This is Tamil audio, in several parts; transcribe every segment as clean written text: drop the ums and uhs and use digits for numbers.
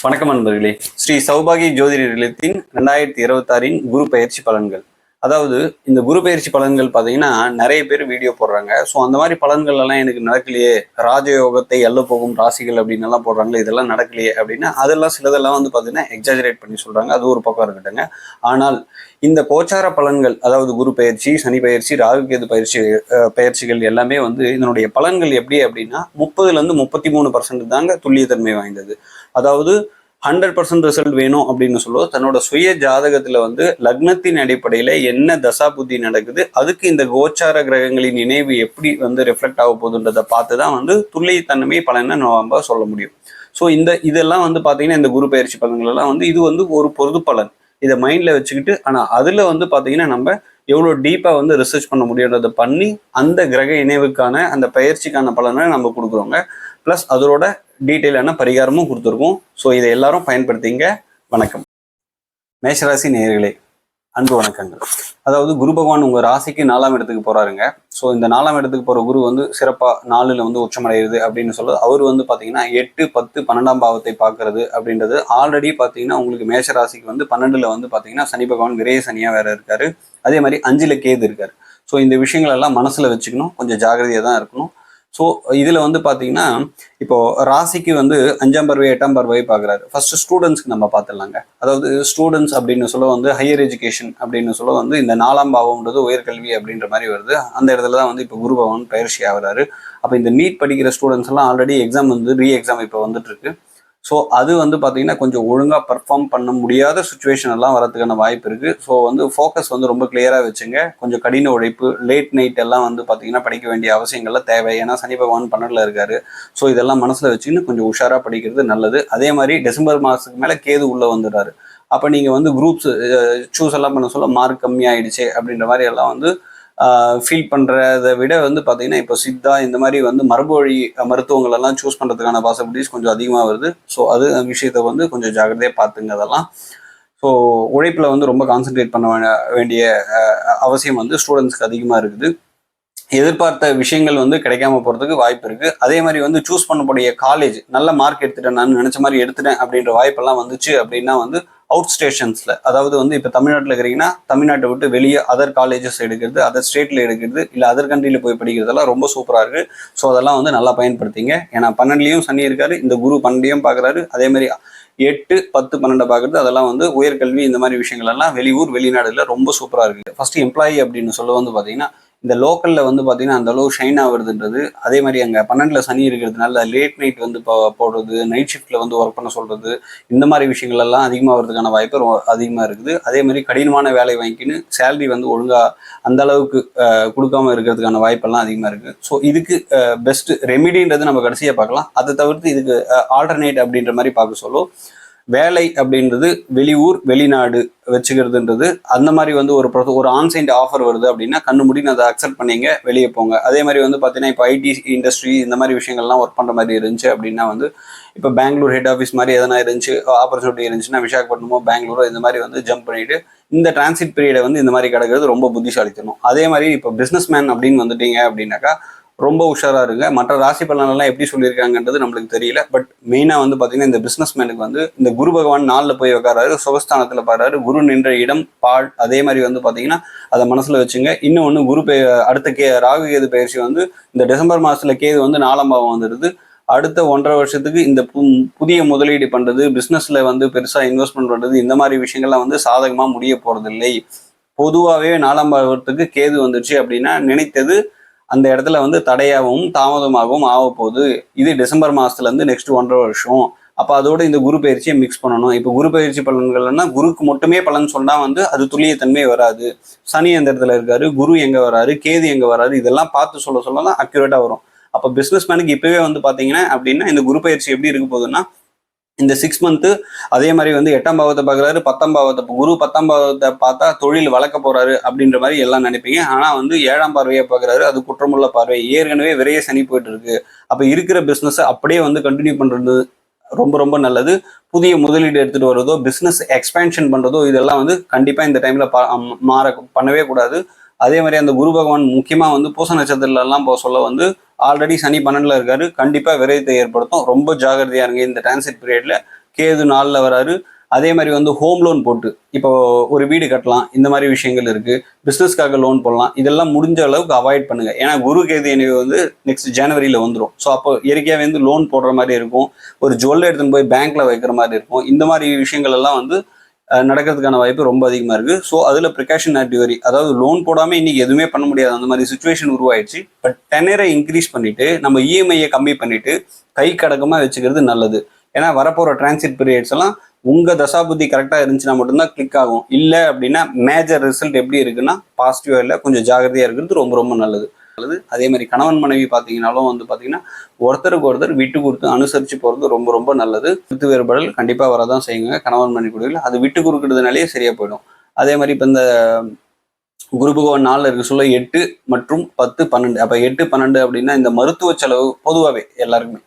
வணக்கம் நண்பர்களே. ஸ்ரீ சௌபாகி ஜோதிட நிலையத்தின் 2026 குரு பயிற்சி பலன்கள். அதாவது இந்த குரு பயிற்சி பலன்கள் பார்த்தீங்கன்னா நிறைய பேர் வீடியோ போடுறாங்க. ஸோ அந்த மாதிரி பலன்கள் எல்லாம் எனக்கு நடக்கலையே, ராஜயோகத்தை எல்ல போகும் ராசிகள் அப்படின்னு எல்லாம் போடுறாங்களே, இதெல்லாம் நடக்கலையே அப்படின்னா அதெல்லாம் சிலதெல்லாம் வந்து பார்த்தீங்கன்னா எக்ஸாஜரேட் பண்ணி சொல்றாங்க. அது ஒரு பக்கம் இருக்கட்டுங்க. ஆனால் இந்த கோச்சார பலன்கள், அதாவது குரு பயிற்சி, சனி பயிற்சி, ராகுகேது பயிற்சிகள் எல்லாமே வந்து இதனுடைய பலன்கள் எப்படி அப்படின்னா 30% 33% தாங்க துல்லியத்தன்மை வாய்ந்தது. அதாவது 100% ரிசல்ட் வேணும் அப்படின்னு சொல்லுவோம். தன்னோட சுய ஜாதகத்துல வந்து லக்னத்தின் அடிப்படையில என்ன தசா புத்தி நடக்குது, அதுக்கு இந்த கோச்சார கிரகங்களின் இணைவு எப்படி வந்து ரிஃப்ளெக்ட் ஆக போகுதுன்றதை பார்த்து தான் வந்து துல்லியத்தன்மை பலனை நம்ம சொல்ல முடியும். ஸோ இதெல்லாம் வந்து பார்த்தீங்கன்னா இந்த குரு பயிற்சி பலன்கள் எல்லாம் வந்து இது வந்து ஒரு பொது பலன். இதை மைண்ட்ல வச்சுக்கிட்டு, ஆனால் அதுல வந்து பார்த்தீங்கன்னா நம்ம எவ்வளோ டீப்பாக வந்து ரிசர்ச் பண்ண முடியுன்றதை பண்ணி அந்த கிரக இணைவுக்கான அந்த பயிற்சிக்கான பலனை நம்ம கொடுக்குறோங்க. ப்ளஸ் அதோட டீட்டெயிலான பரிகாரமும் கொடுத்துருக்கோம். ஸோ இதை எல்லாரும் பயன்படுத்திங்க. வணக்கம். மேஷராசி நேயர்களே, அன்பு வணக்கங்கள். அதாவது குரு பகவான் உங்க ராசிக்கு 4ஆம் இடத்துக்கு போறாருங்க. ஸோ இந்த 4ஆம் இடத்துக்கு போற குரு வந்து சிறப்பா 4ல் வந்து உச்சமடைகிறது அப்படின்னு சொல்றது. அவர் வந்து பாத்தீங்கன்னா 8, 10, 12ஆம் பாவத்தை பார்க்கறது அப்படின்றது ஆல்ரெடி பாத்தீங்கன்னா உங்களுக்கு மேஷராசிக்கு வந்து 12ல் வந்து பாத்தீங்கன்னா சனி பகவான் விரய சனியா வேற இருக்காரு. அதே மாதிரி 5ல் கேது இருக்காரு. ஸோ இந்த விஷயங்கள் எல்லாம் மனசுல வச்சுக்கணும், கொஞ்சம் ஜாகிரதையா தான் இருக்கணும். ஸோ இதில் வந்து பார்த்தீங்கன்னா இப்போ ராசிக்கு வந்து 5ஆம் பார்வை 8ஆம் பார்வை பார்க்குறாரு. ஃபர்ஸ்ட் ஸ்டூடெண்ட்ஸ்க்கு நம்ம பார்த்துடலாங்க. அதாவது ஸ்டூடெண்ட்ஸ் அப்படின்னு சொல்ல வந்து ஹையர் எஜுகேஷன் அப்படின்னு சொல்ல வந்து இந்த 4ஆம் பாவம்ன்றது உயர்கல்வி அப்படின்ற மாதிரி வருது. அந்த இடத்துல தான் வந்து இப்போ குரு பகவான் பயிற்சி ஆகிறாரு. அப்போ இந்த நீட் படிக்கிற ஸ்டூடெண்ட்ஸ் எல்லாம் ஆல்ரெடி எக்ஸாம் வந்து எக்ஸாம் இப்போ வந்துட்டு இருக்கு. ஸோ அது வந்து பார்த்தீங்கன்னா கொஞ்சம் ஒழுங்காக பர்ஃபார்ம் பண்ண முடியாத சுச்சுவேஷன் எல்லாம் வரதுக்கான வாய்ப்பு இருக்குது. ஸோ வந்து ஃபோக்கஸ் வந்து ரொம்ப கிளியராக வச்சுங்க. கொஞ்சம் கடின உழைப்பு, லேட் நைட் எல்லாம் வந்து பார்த்தீங்கன்னா படிக்க வேண்டிய அவசியங்கள்லாம் தேவை. ஏன்னா சனி பகவான் 12ல் இருக்காரு. ஸோ இதெல்லாம் மனசில் வச்சுக்கின்னு கொஞ்சம் உஷாராக படிக்கிறது நல்லது. அதே மாதிரி டிசம்பர் மாதத்துக்கு மேலே கேது உள்ளே வந்துடுறாரு. அப்போ நீங்கள் வந்து குரூப்ஸ் சூஸ் எல்லாம் பண்ண சொல்ல மார்க் கம்மியாயிடுச்சு அப்படின்ற மாதிரி எல்லாம் வந்து ஃபீல் பண்ணுறதை விட வந்து பார்த்தீங்கன்னா இப்போ சித்தா இந்த மாதிரி வந்து மரபு வழி மருத்துவங்கள் எல்லாம் சூஸ் பண்ணுறதுக்கான பாசிபிலிட்டிஸ் கொஞ்சம் அதிகமாக வருது. ஸோ அது விஷயத்தை வந்து கொஞ்சம் ஜாக்கிரதையாக பார்த்துங்க. அதெல்லாம் ஸோ உழைப்பில் வந்து ரொம்ப கான்சென்ட்ரேட் பண்ண வேண்டிய அவசியம் வந்து ஸ்டூடெண்ட்ஸ்க்கு அதிகமாக இருக்குது. எதிர்பார்த்த விஷயங்கள் வந்து கிடைக்காம போகிறதுக்கு வாய்ப்பு இருக்குது. அதே மாதிரி வந்து சூஸ் பண்ணக்கூடிய காலேஜ் நல்ல மார்க் எடுத்துட்டேன், நான் நினச்ச மாதிரி எடுத்துட்டேன் அப்படின்ற வாய்ப்பெல்லாம் வந்துச்சு அப்படின்னா வந்து அவுட் ஸ்டேஷன்ஸில், அதாவது வந்து இப்போ தமிழ்நாட்டில் இருக்கிறீங்கன்னா தமிழ்நாட்டை விட்டு வெளியே அதர் காலேஜஸ் எடுக்கிறது, அதர் ஸ்டேட்டில் எடுக்கிறது, இல்லை அதர் கண்ட்ரியில் போய் படிக்கிறதெல்லாம் ரொம்ப சூப்பராக இருக்குது. ஸோ அதெல்லாம் வந்து நல்லா பயன்படுத்திங்க. ஏன்னா 12லையும் சனி இருக்காரு, இந்த குரு 12லையும் பார்க்குறாரு. அதே மாதிரி 8, 10, 12 பார்க்குறது, அதெல்லாம் வந்து உயர்கல்வி இந்த மாதிரி விஷயங்கள் எல்லாம் வெளியூர் வெளிநாடுல ரொம்ப சூப்பராக இருக்குது. ஃபர்ஸ்ட் எம்ப்ளாயி அப்படின்னு சொல்ல வந்து பார்த்தீங்கன்னா இந்த லோக்கலில் வந்து பார்த்தீங்கன்னா அந்த அளவு ஷைன் ஆகுறதுன்றது. அதே மாதிரி அங்கே 12ல் சனி இருக்கிறதுனால லேட் நைட் வந்து போடுறது, நைட் ஷிஃப்ட்டில் வந்து ஒர்க் பண்ண சொல்கிறது, இந்த மாதிரி விஷயங்கள் எல்லாம் அதிகமாக வரதுக்கான வாய்ப்பு அதிகமாக இருக்குது. அதே மாதிரி கடினமான வேலை வாங்கிக்கின்னு சேலரி வந்து ஒழுங்காக அந்த அளவுக்கு கொடுக்காம இருக்கிறதுக்கான வாய்ப்பெல்லாம் அதிகமாக இருக்குது. ஸோ இதுக்கு பெஸ்ட் ரெமிடின்றது நம்ம கடைசியாக பார்க்கலாம். அதை தவிர்த்து இதுக்கு ஆல்டர்னேட் அப்படின்ற மாதிரி பார்க்க சொல்லும். வேலை அப்படின்றது வெளியூர் வெளிநாடு வச்சுக்கிறதுன்றது, அந்த மாதிரி வந்து ஒரு ஆன்சைட் ஆஃபர் வருது அப்படின்னா கண்ணு முடின்னு அதை அக்செப்ட் பண்ணிங்க, வெளியே போங்க. அதே மாதிரி வந்து பார்த்தீங்கன்னா இப்போ ஐடி இண்டஸ்ட்ரி இந்த மாதிரி விஷயங்கள்லாம் ஒர்க் பண்ணுற மாதிரி இருந்துச்சு அப்படின்னா வந்து இப்போ பெங்களூர் ஹெட் ஆஃபீஸ் மாதிரி எதனா இருந்துச்சு, ஆப்பர்ச்சுனிட்டி இருந்துச்சுன்னா விசாகப்பட்டினமோ பெங்களூரோ இந்த மாதிரி வந்து ஜம்ப் பண்ணிட்டு இந்த டிரான்சிட் பீரியடை வந்து இந்த மாதிரி கிடக்கிறது ரொம்ப புத்திசாலித்தணும். அதே மாதிரி இப்போ பிஸ்னஸ் மேன் அப்படின்னு வந்துட்டீங்க அப்படின்னாக்கா ரொம்ப உஷாரா இருங்க. மற்ற ராசி பலனெல்லாம் எப்படி சொல்லியிருக்காங்கன்றது நம்மளுக்கு தெரியல. பட் மெயினாக வந்து பார்த்தீங்கன்னா இந்த பிஸ்னஸ் மேனுக்கு வந்து இந்த குரு பகவான் 4ல் போய் உட்காராரு, சுகஸ்தானத்தில் பாடுறாரு, குரு நின்ற இடம் பால். அதே மாதிரி வந்து பார்த்தீங்கன்னா அதை மனசில் வச்சுங்க. இன்னொன்று அடுத்த ராகு கேது பயிற்சி வந்து இந்த டிசம்பர் மாதத்தில் கேது வந்து 4ஆம் பாவம் வந்துடுது. அடுத்த 1.5 வருஷத்துக்கு இந்த புதிய முதலீடு பண்ணுறது, பிஸ்னஸில் வந்து பெருசாக இன்வெஸ்ட்மெண்ட் பண்ணுறது, இந்த மாதிரி விஷயங்கள்லாம் வந்து சாதகமாக முடிய போகிறதில்லை. பொதுவாகவே 4ஆம் பாவத்துக்கு கேது வந்துச்சு அப்படின்னா நினைத்தது அந்த இடத்துல வந்து தடையாகவும் தாமதமாகவும் ஆக போகுது. இது டிசம்பர் மாதத்துலேருந்து நெக்ஸ்ட் 1.5 வருஷம். அப்போ அதோட இந்த குரு பயிற்சியை மிக்ஸ் பண்ணணும். இப்போ குரு பயிற்சி பலன்கள்னா குருக்கு மட்டுமே பலன் சொன்னால் வந்து அது துல்லியத்தன்மை வராது. சனி எந்த இடத்துல இருக்காரு, குரு எங்கே வராரு, கேது எங்கே வராரு, இதெல்லாம் பார்த்து சொல்ல தான் அக்யூரேட்டாக வரும். அப்போ பிஸ்னஸ் மேனுக்கு இப்போவே வந்து பார்த்தீங்கன்னா அப்படின்னா இந்த குரு பயிற்சி எப்படி இருக்க போகுதுன்னா இந்த 6 மந்த்து அதே மாதிரி வந்து 8ஆம் பாவத்தை பார்க்குறாரு, 10ஆம் பாவத்தை, குரு 10ஆம் பாவத்தை பார்த்தா தொழில் வளர்க்க போறாரு அப்படின்ற மாதிரி எல்லாம் நினைப்பீங்க. ஆனால் வந்து 7ஆம் பார்வையை பார்க்குறாரு, அது குற்றமுள்ள பார்வை. ஏற்கனவே விரைய சனி போயிட்டு இருக்கு. அப்போ இருக்கிற பிஸ்னஸை அப்படியே வந்து கண்டினியூ பண்ணுறது ரொம்ப ரொம்ப நல்லது. புதிய முதலீடு எடுத்துகிட்டு வர்றதோ, பிஸ்னஸ் எக்ஸ்பேன்ஷன் பண்ணுறதோ, இதெல்லாம் வந்து கண்டிப்பாக இந்த டைமில் பண்ணவே கூடாது. அதே மாதிரி அந்த குரு பகவான் முக்கியமாக வந்து பூச நட்சத்திரம்லாம் சொல்ல வந்து ஆல்ரெடி சனி 12ல் இருக்காரு. கண்டிப்பாக விரயத்தை ஏற்படுத்தும். ரொம்ப ஜாகிரதையா இருங்க இந்த டிரான்சிட் பீரியட்ல. கேது 4ல் வராரு. அதே மாதிரி வந்து ஹோம் லோன் போட்டு இப்போ ஒரு வீடு கட்டலாம், இந்த மாதிரி விஷயங்கள் இருக்கு. பிஸ்னஸ்க்காக லோன் போடலாம். இதெல்லாம் முடிஞ்ச அளவுக்கு அவாய்ட் பண்ணுங்க. ஏன்னா குரு கேது இணைவு வந்து நெக்ஸ்ட் ஜனவரியில வந்துடும். ஸோ அப்போ இயற்கையாகவே வந்து லோன் போடுற மாதிரி இருக்கும். ஒரு ஜுவல் எடுத்துன்னு போய் பேங்க்ல வைக்கிற மாதிரி இருக்கும். இந்த மாதிரி விஷயங்கள் எல்லாம் வந்து நடக்கிறதுக்கான வாய்ப்பு ரொம்ப அதிகமா இருக்கு. ஸோ அதுல ப்ரிகாஷன் ஆக்டிவரி, அதாவது லோன் போடாம இன்னைக்கு எதுவுமே பண்ண முடியாது, அந்த மாதிரி சுச்சுவேஷன் உருவாயிடுச்சு. பட் டெனரை இன்க்ரீஸ் பண்ணிட்டு நம்ம இஎம்ஐயை கம்மி பண்ணிட்டு கை கடக்கமா வச்சுக்கிறது நல்லது. ஏன்னா வரப்போற டிரான்சிட் பீரியட்ஸ் எல்லாம் உங்க தசாபுத்தி கரெக்டா இருந்துச்சுன்னா மட்டும்தான் கிளிக் ஆகும். இல்லை அப்படின்னா மேஜர் ரிசல்ட் எப்படி இருக்குன்னா பாசிட்டிவா இல்லை, கொஞ்சம் ஜாகிரதையா இருக்கிறது ரொம்ப ரொம்ப நல்லது. அதே மாதிரி கணவன் மனைவி பார்த்தீங்கன்னாலும் வந்து பார்த்தீங்கன்னா ஒருத்தருக்கு ஒருத்தர் விட்டு கொடுத்து அனுசரித்து போகிறது ரொம்ப ரொம்ப நல்லது. கருத்து வேறுபாடுகள் கண்டிப்பாக வரதான் செய்யுங்க கணவன் மனைவி கூட. அது விட்டு கொடுக்கறதுனாலே சரியாக போயிடும். அதே மாதிரி இப்போ இந்த குரு பகவான் 4ல் இருக்க சொல்ல 8 மற்றும் 10, 12. அப்போ 8, 12 அப்படின்னா இந்த மருத்துவ செலவு பொதுவாகவே எல்லாருக்குமே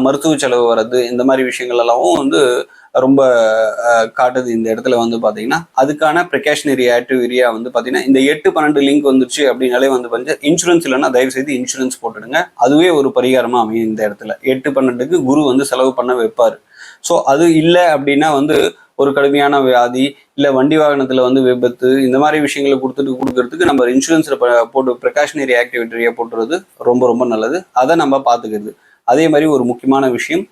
மருத்துவ செலவு வர்றது, இந்த மாதிரி விஷயங்கள் எல்லாம் வந்து ரொம்ப காட்டுது இந்த இடத்துல வந்து பார்த்தீங்கன்னா. அதுக்கான ப்ரிகாஷனரி ஆக்டிவிட்டியா வந்து பார்த்தீங்கன்னா இந்த 8, 12 லிங்க் வந்துருச்சு அப்படின்னாலே வந்து பார்த்தீங்கன்னா இன்சூரன்ஸ் இல்லைன்னா தயவு செய்து இன்சூரன்ஸ் போட்டுடுங்க. அதுவே ஒரு பரிகாரமாக அமையும் இந்த இடத்துல. 8, 12க்கு குரு வந்து செலவு பண்ண வைப்பார். ஸோ அது இல்லை அப்படின்னா வந்து ஒரு கடுமையான வியாதி, இல்லை வண்டி வாகனத்தில் வந்து விபத்து, இந்த மாதிரி விஷயங்களை கொடுக்கறதுக்கு நம்ம இன்சூரன்ஸில் போட்டு ப்ரிகாஷனரி ஆக்டிவிட்டியை போட்டுறது ரொம்ப ரொம்ப நல்லது. அதை நம்ம பார்த்துக்கிறது. அதே மாதிரி ஒரு முக்கியமான விஷயம்,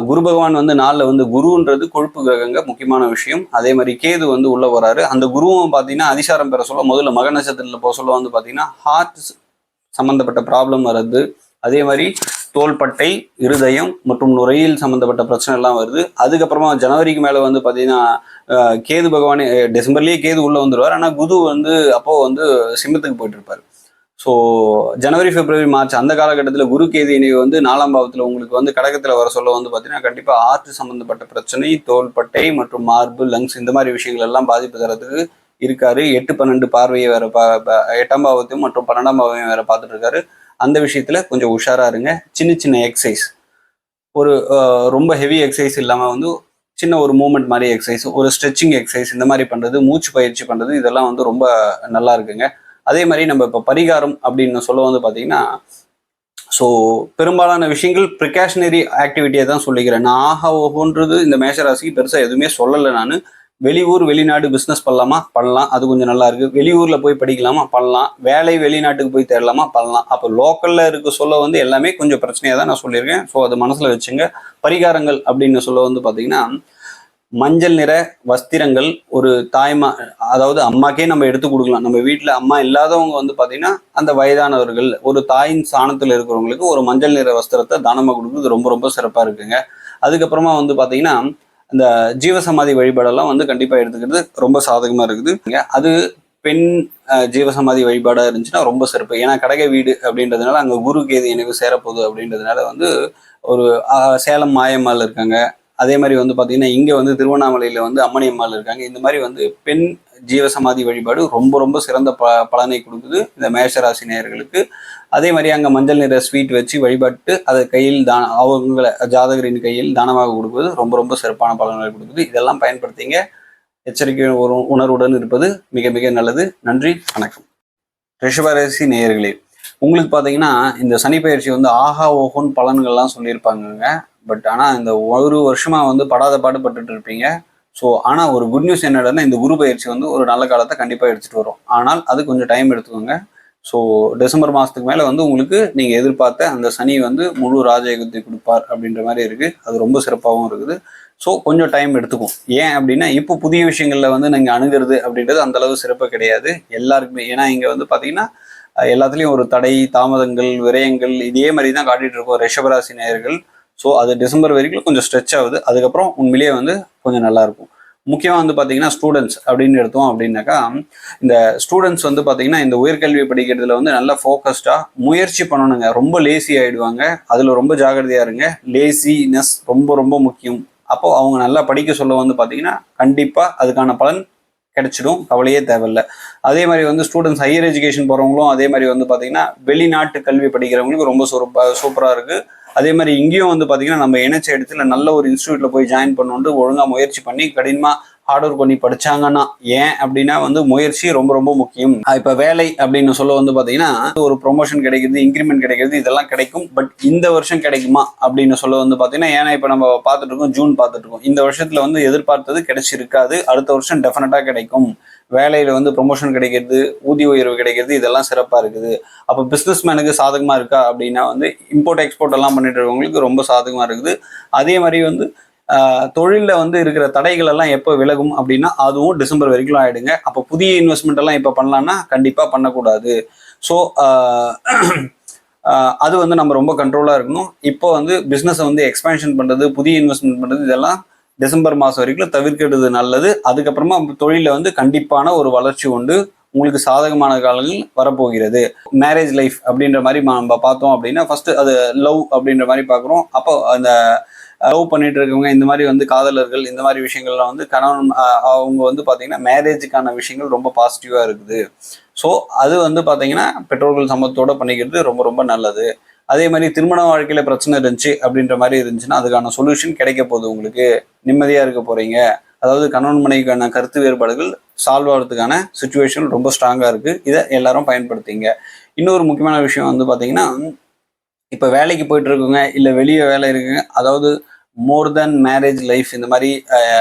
குரு பகவான் வந்து 4ல் வந்து குருன்றது கொழுப்பு கிரகங்க, முக்கியமான விஷயம். அதே மாதிரி கேது வந்து உள்ள வராரு. அந்த குருவும் பார்த்தீங்கன்னா அதிசாரம் பெற சொல்ல முதல்ல மக நட்சத்திரத்தில் போக சொல்ல வந்து பார்த்தீங்கன்னா ஹார்ட் சம்மந்தப்பட்ட ப்ராப்ளம் வர்றது, அதே மாதிரி தோள்பட்டை, இருதயம் மற்றும் நுரையீரல் சம்மந்தப்பட்ட பிரச்சனை எல்லாம் வருது. அதுக்கப்புறமா ஜனவரிக்கு மேலே வந்து பார்த்தீங்கன்னா கேது பகவானே டிசம்பர்லேயே கேது உள்ள வந்துடுவார். ஆனால் குரு வந்து அப்போ வந்து சிம்மத்துக்கு போயிட்டு இருப்பார். ஸோ ஜனவரி, பிப்ரவரி, மார்ச் அந்த காலகட்டத்தில் குரு கேது இணைவு வந்து 4ஆம் பாவத்தில் உங்களுக்கு வந்து கடகத்தில் வர சொல்ல வந்து பார்த்தீங்கன்னா கண்டிப்பாக ஹார்ட் சம்மந்தப்பட்ட பிரச்சனை, தோள்பட்டை மற்றும் மார்பு, லங்ஸ் இந்த மாதிரி விஷயங்கள் எல்லாம் பாதிப்பு தரத்துக்கு இருக்காரு. 8, 12 பார்வையை வேற 8ஆம் பாவத்தையும் மற்றும் 12ஆம் பாவத்தையும் வேற பார்த்துட்டு இருக்காரு. அந்த விஷயத்துல கொஞ்சம் உஷாரா இருங்க. சின்ன சின்ன எக்ஸசைஸ், ஒரு ரொம்ப ஹெவி எக்ஸசைஸ் இல்லாமல் வந்து சின்ன ஒரு மூமெண்ட் மாதிரி எக்ஸசைஸ், ஒரு ஸ்ட்ரெச்சிங் எக்ஸசைஸ் இந்த மாதிரி பண்ணுறது, மூச்சு பயிற்சி பண்ணுறது, இதெல்லாம் வந்து ரொம்ப நல்லா இருக்குங்க. அதே மாதிரி நம்ம இப்போ பரிகாரம் அப்படின்னு சொல்ல வந்து பார்த்தீங்கன்னா, ஸோ பெரும்பாலான விஷயங்கள் ப்ரிகாஷனரி ஆக்டிவிட்டியை தான் சொல்லிக்கிறேன். நான் ஆஹா ஓஹோன்றது இந்த மேஷராசிக்கு பெருசாக எதுவுமே சொல்லலை. நான் வெளியூர் வெளிநாடு பிஸ்னஸ் பண்ணலாமா, பண்ணலாம், அது கொஞ்சம் நல்லா இருக்கு. வெளியூர்ல போய் படிக்கலாமா, பண்ணலாம். வேலை வெளிநாட்டுக்கு போய் தேடலாமா, பண்ணலாம். அப்போ லோக்கல்ல இருக்க சொல்ல வந்து எல்லாமே கொஞ்சம் பிரச்சனையாக தான் நான் சொல்லியிருக்கேன். ஸோ அதை மனசுல வச்சுங்க. பரிகாரங்கள் அப்படின்னு சொல்ல வந்து பார்த்தீங்கன்னா மஞ்சள் நிற வஸ்திரங்கள், ஒரு தாய்மா, அதாவது அம்மாக்கே நம்ம எடுத்து கொடுக்கலாம். நம்ம வீட்டில் அம்மா இல்லாதவங்க வந்து பார்த்தீங்கன்னா அந்த வயதானவர்கள், ஒரு தாயின் ஸ்தானத்தில் இருக்கிறவங்களுக்கு ஒரு மஞ்சள் நிற வஸ்திரத்தை தானமாக கொடுக்குறது ரொம்ப ரொம்ப சிறப்பாக இருக்குங்க. அதுக்கப்புறமா வந்து பார்த்தீங்கன்னா இந்த ஜீவசமாதி வழிபாடெல்லாம் வந்து கண்டிப்பாக எடுத்துக்கிறது ரொம்ப சாதகமாக இருக்குது. அது பெண் ஜீவசமாதி வழிபாடாக இருந்துச்சுன்னா ரொம்ப சிறப்பு. ஏன்னா கடக வீடு அப்படின்றதுனால அங்கே குரு கேது இணைவு சேரப்போகுது அப்படின்றதுனால வந்து ஒரு சேலம் மாயம்மாள் இருக்காங்க. அதே மாதிரி வந்து பார்த்தீங்கன்னா இங்கே வந்து திருவண்ணாமலையில் வந்து அம்மணி அம்மாள் இருக்காங்க. இந்த மாதிரி வந்து பெண் ஜீவசமாதி வழிபாடு ரொம்ப ரொம்ப சிறந்த பலனை கொடுக்குது இந்த மேஷராசி நேயர்களுக்கு. அதே மாதிரி அங்கே மஞ்சள் நிற ஸ்வீட் வச்சு வழிபட்டு அதை கையில் அவங்கள ஜாதகரின் கையில் தானமாக கொடுக்குறது ரொம்ப ரொம்ப சிறப்பான பலன்களை கொடுக்குது. இதெல்லாம் பயன்படுத்திங்க. எச்சரிக்கை ஒரு உணர்வுடன் இருப்பது மிக மிக நல்லது. நன்றி, வணக்கம். ரிஷபராசி நேயர்களே, உங்களுக்கு பார்த்தீங்கன்னா இந்த சனி பயிற்சி வந்து ஆஹா ஓஹோன்னு பலன்கள்லாம் சொல்லியிருப்பாங்க. பட் ஆனால் இந்த ஒரு வருஷமா வந்து படாத பாடுபட்டுட்டு இருப்பீங்க. ஸோ ஆனால் ஒரு குட் நியூஸ் என்னன்னா இந்த குரு பயிற்சி வந்து ஒரு நல்ல காலத்தை கண்டிப்பாக எடுத்துகிட்டு வரும். ஆனால் அது கொஞ்சம் டைம் எடுத்துக்கோங்க. ஸோ டிசம்பர் மாதத்துக்கு மேலே வந்து உங்களுக்கு நீங்கள் எதிர்பார்த்த அந்த சனி வந்து முழு ராஜயோகத்தை கொடுப்பார் அப்படின்ற மாதிரி இருக்குது. அது ரொம்ப சிறப்பாகவும் இருக்குது. ஸோ கொஞ்சம் டைம் எடுத்துக்கும். ஏன் அப்படின்னா இப்போ புதிய விஷயங்களில் வந்து நீங்கள் அணுகிறது அப்படின்றது அந்தளவு சிறப்பாக கிடையாது எல்லாருக்குமே. ஏன்னா இங்கே வந்து பார்த்தீங்கன்னா எல்லாத்துலேயும் ஒரு தடை, தாமதங்கள், விரயங்கள் இதே மாதிரி தான் காட்டிகிட்டு இருக்கோம் ரிஷபராசி நேயர்கள். ஸோ அது டிசம்பர் வரைக்கும் கொஞ்சம் ஸ்ட்ரெச் ஆகுது. அதுக்கப்புறம் உண்மையிலேயே வந்து கொஞ்சம் நல்லாயிருக்கும். முக்கியமாக வந்து பார்த்தீங்கன்னா ஸ்டூடெண்ட்ஸ் அப்படின்னு எடுத்தோம் அப்படின்னாக்கா, இந்த ஸ்டூடெண்ட்ஸ் வந்து பார்த்தீங்கன்னா இந்த உயர்கல்வி படிக்கிறதுல வந்து நல்லா ஃபோக்கஸ்டாக முயற்சி பண்ணணுங்க. ரொம்ப லேசி ஆகிடுவாங்க. அதில் ரொம்ப ஜாகிரதையாக இருங்க. லேசினஸ் ரொம்ப ரொம்ப முக்கியம். அப்போது அவங்க நல்லா படிக்க சொல்ல வந்து பார்த்தீங்கன்னா கண்டிப்பாக அதுக்கான பலன் கிடைச்சிடும். கவலையே தேவையில்லை. அதே மாதிரி வந்து ஸ்டூடெண்ட்ஸ் ஹையர் எஜுகேஷன் போகிறவங்களும் அதே மாதிரி வந்து பார்த்தீங்கன்னா வெளிநாட்டு கல்வி படிக்கிறவங்களுக்கு ரொம்ப சூப்பராக இருக்குது. அதே மாதிரி இங்கேயும் வந்து பார்த்தீங்கன்னா நம்ம இணைச்ச இடத்துல நல்ல ஒரு இன்ஸ்டியூட்டில் போய் ஜாயின் பண்ணணுன்ட்டு ஒழுங்காக முயற்சி பண்ணி கடினமாக ஹார்ட் ஒர்க் பண்ணி படிச்சாங்கன்னா. ஏன் அப்படின்னா வந்து முயற்சி ரொம்ப ரொம்ப முக்கியம். இப்ப வேலை அப்படின்னு சொல்ல வந்து பாத்தீங்கன்னா ஒரு ப்ரொமோஷன் கிடைக்கிறது, இன்க்ரிமெண்ட் கிடைக்கிறது, இதெல்லாம் கிடைக்கும். பட் இந்த வருஷம் கிடைக்குமா அப்படின்னு சொல்ல வந்து பாத்தீங்கன்னா, ஏன்னா இப்ப நம்ம பார்த்துட்டு இருக்கோம், ஜூன் பார்த்துட்டு இருக்கோம். இந்த வருஷத்துல வந்து எதிர்பார்த்தது கிடைச்சிருக்காது. அடுத்த வருஷம் டெஃபினட்டா கிடைக்கும். வேலையில வந்து ப்ரொமோஷன் கிடைக்கிறது, ஊதிய உயர்வு கிடைக்கிறது, இதெல்லாம் சிறப்பா இருக்குது. அப்போ பிசினஸ் மேனுக்கு சாதகமா இருக்கா அப்படின்னா வந்து இம்போர்ட் எக்ஸ்போர்ட் எல்லாம் பண்ணிட்டு இருக்கவங்களுக்கு ரொம்ப சாதகமா இருக்குது. அதே மாதிரி வந்து தொழிலில் வந்து இருக்கிற தடைகள் எல்லாம் எப்போ விலகும் அப்படின்னா அதுவும் டிசம்பர் வரைக்கும் ஆயிடுங்க. அப்போ புதிய இன்வெஸ்ட்மெண்ட் எல்லாம் இப்போ பண்ணலாம்னா கண்டிப்பாக பண்ணக்கூடாது. ஸோ அது வந்து நம்ம ரொம்ப கண்ட்ரோலாக இருக்கணும். இப்போ வந்து பிஸ்னஸை வந்து எக்ஸ்பேன்ஷன் பண்ணுறது, புதிய இன்வெஸ்ட்மெண்ட் பண்ணுறது, இதெல்லாம் டிசம்பர் மாதம் வரைக்கும் தவிர்க்கிறது நல்லது. அதுக்கப்புறமா தொழிலில் வந்து கண்டிப்பான ஒரு வளர்ச்சி உண்டு. உங்களுக்கு சாதகமான காலங்கள் வரப்போகிறது. மேரேஜ் லைஃப் அப்படின்ற மாதிரி நம்ம பார்த்தோம் அப்படின்னா ஃபர்ஸ்ட் அது லவ் அப்படின்ற மாதிரி பார்க்குறோம். அப்போ அந்த லவ் பண்ணிட்டு இருக்கவங்க, இந்த மாதிரி வந்து காதலர்கள், இந்த மாதிரி விஷயங்கள்லாம் வந்து கணவன் அவங்க வந்து பார்த்தீங்கன்னா மேரேஜுக்கான விஷயங்கள் ரொம்ப பாசிட்டிவாக இருக்குது. ஸோ அது வந்து பார்த்தீங்கன்னா பெற்றோர்கள் சம்மத்தோட பண்ணிக்கிறது ரொம்ப ரொம்ப நல்லது. அதே மாதிரி திருமண வாழ்க்கையில பிரச்சனை இருந்துச்சு அப்படின்ற மாதிரி இருந்துச்சுன்னா அதுக்கான சொல்யூஷன் கிடைக்க போகுது. உங்களுக்கு நிம்மதியாக இருக்க போறீங்க. அதாவது கணவன் மனைவிக்கான கருத்து வேறுபாடுகள் சால்வ் ஆகிறதுக்கான சுச்சுவேஷன் ரொம்ப ஸ்ட்ராங்காக இருக்குது. இதை எல்லாரும் பயன்படுத்திங்க. இன்னொரு முக்கியமான விஷயம் வந்து பார்த்தீங்கன்னா, இப்போ வேலைக்கு போயிட்டு இருக்குங்க, இல்லை வெளியே வேலை இருக்குங்க, அதாவது மோர் தென் மேரேஜ் லைஃப், இந்த மாதிரி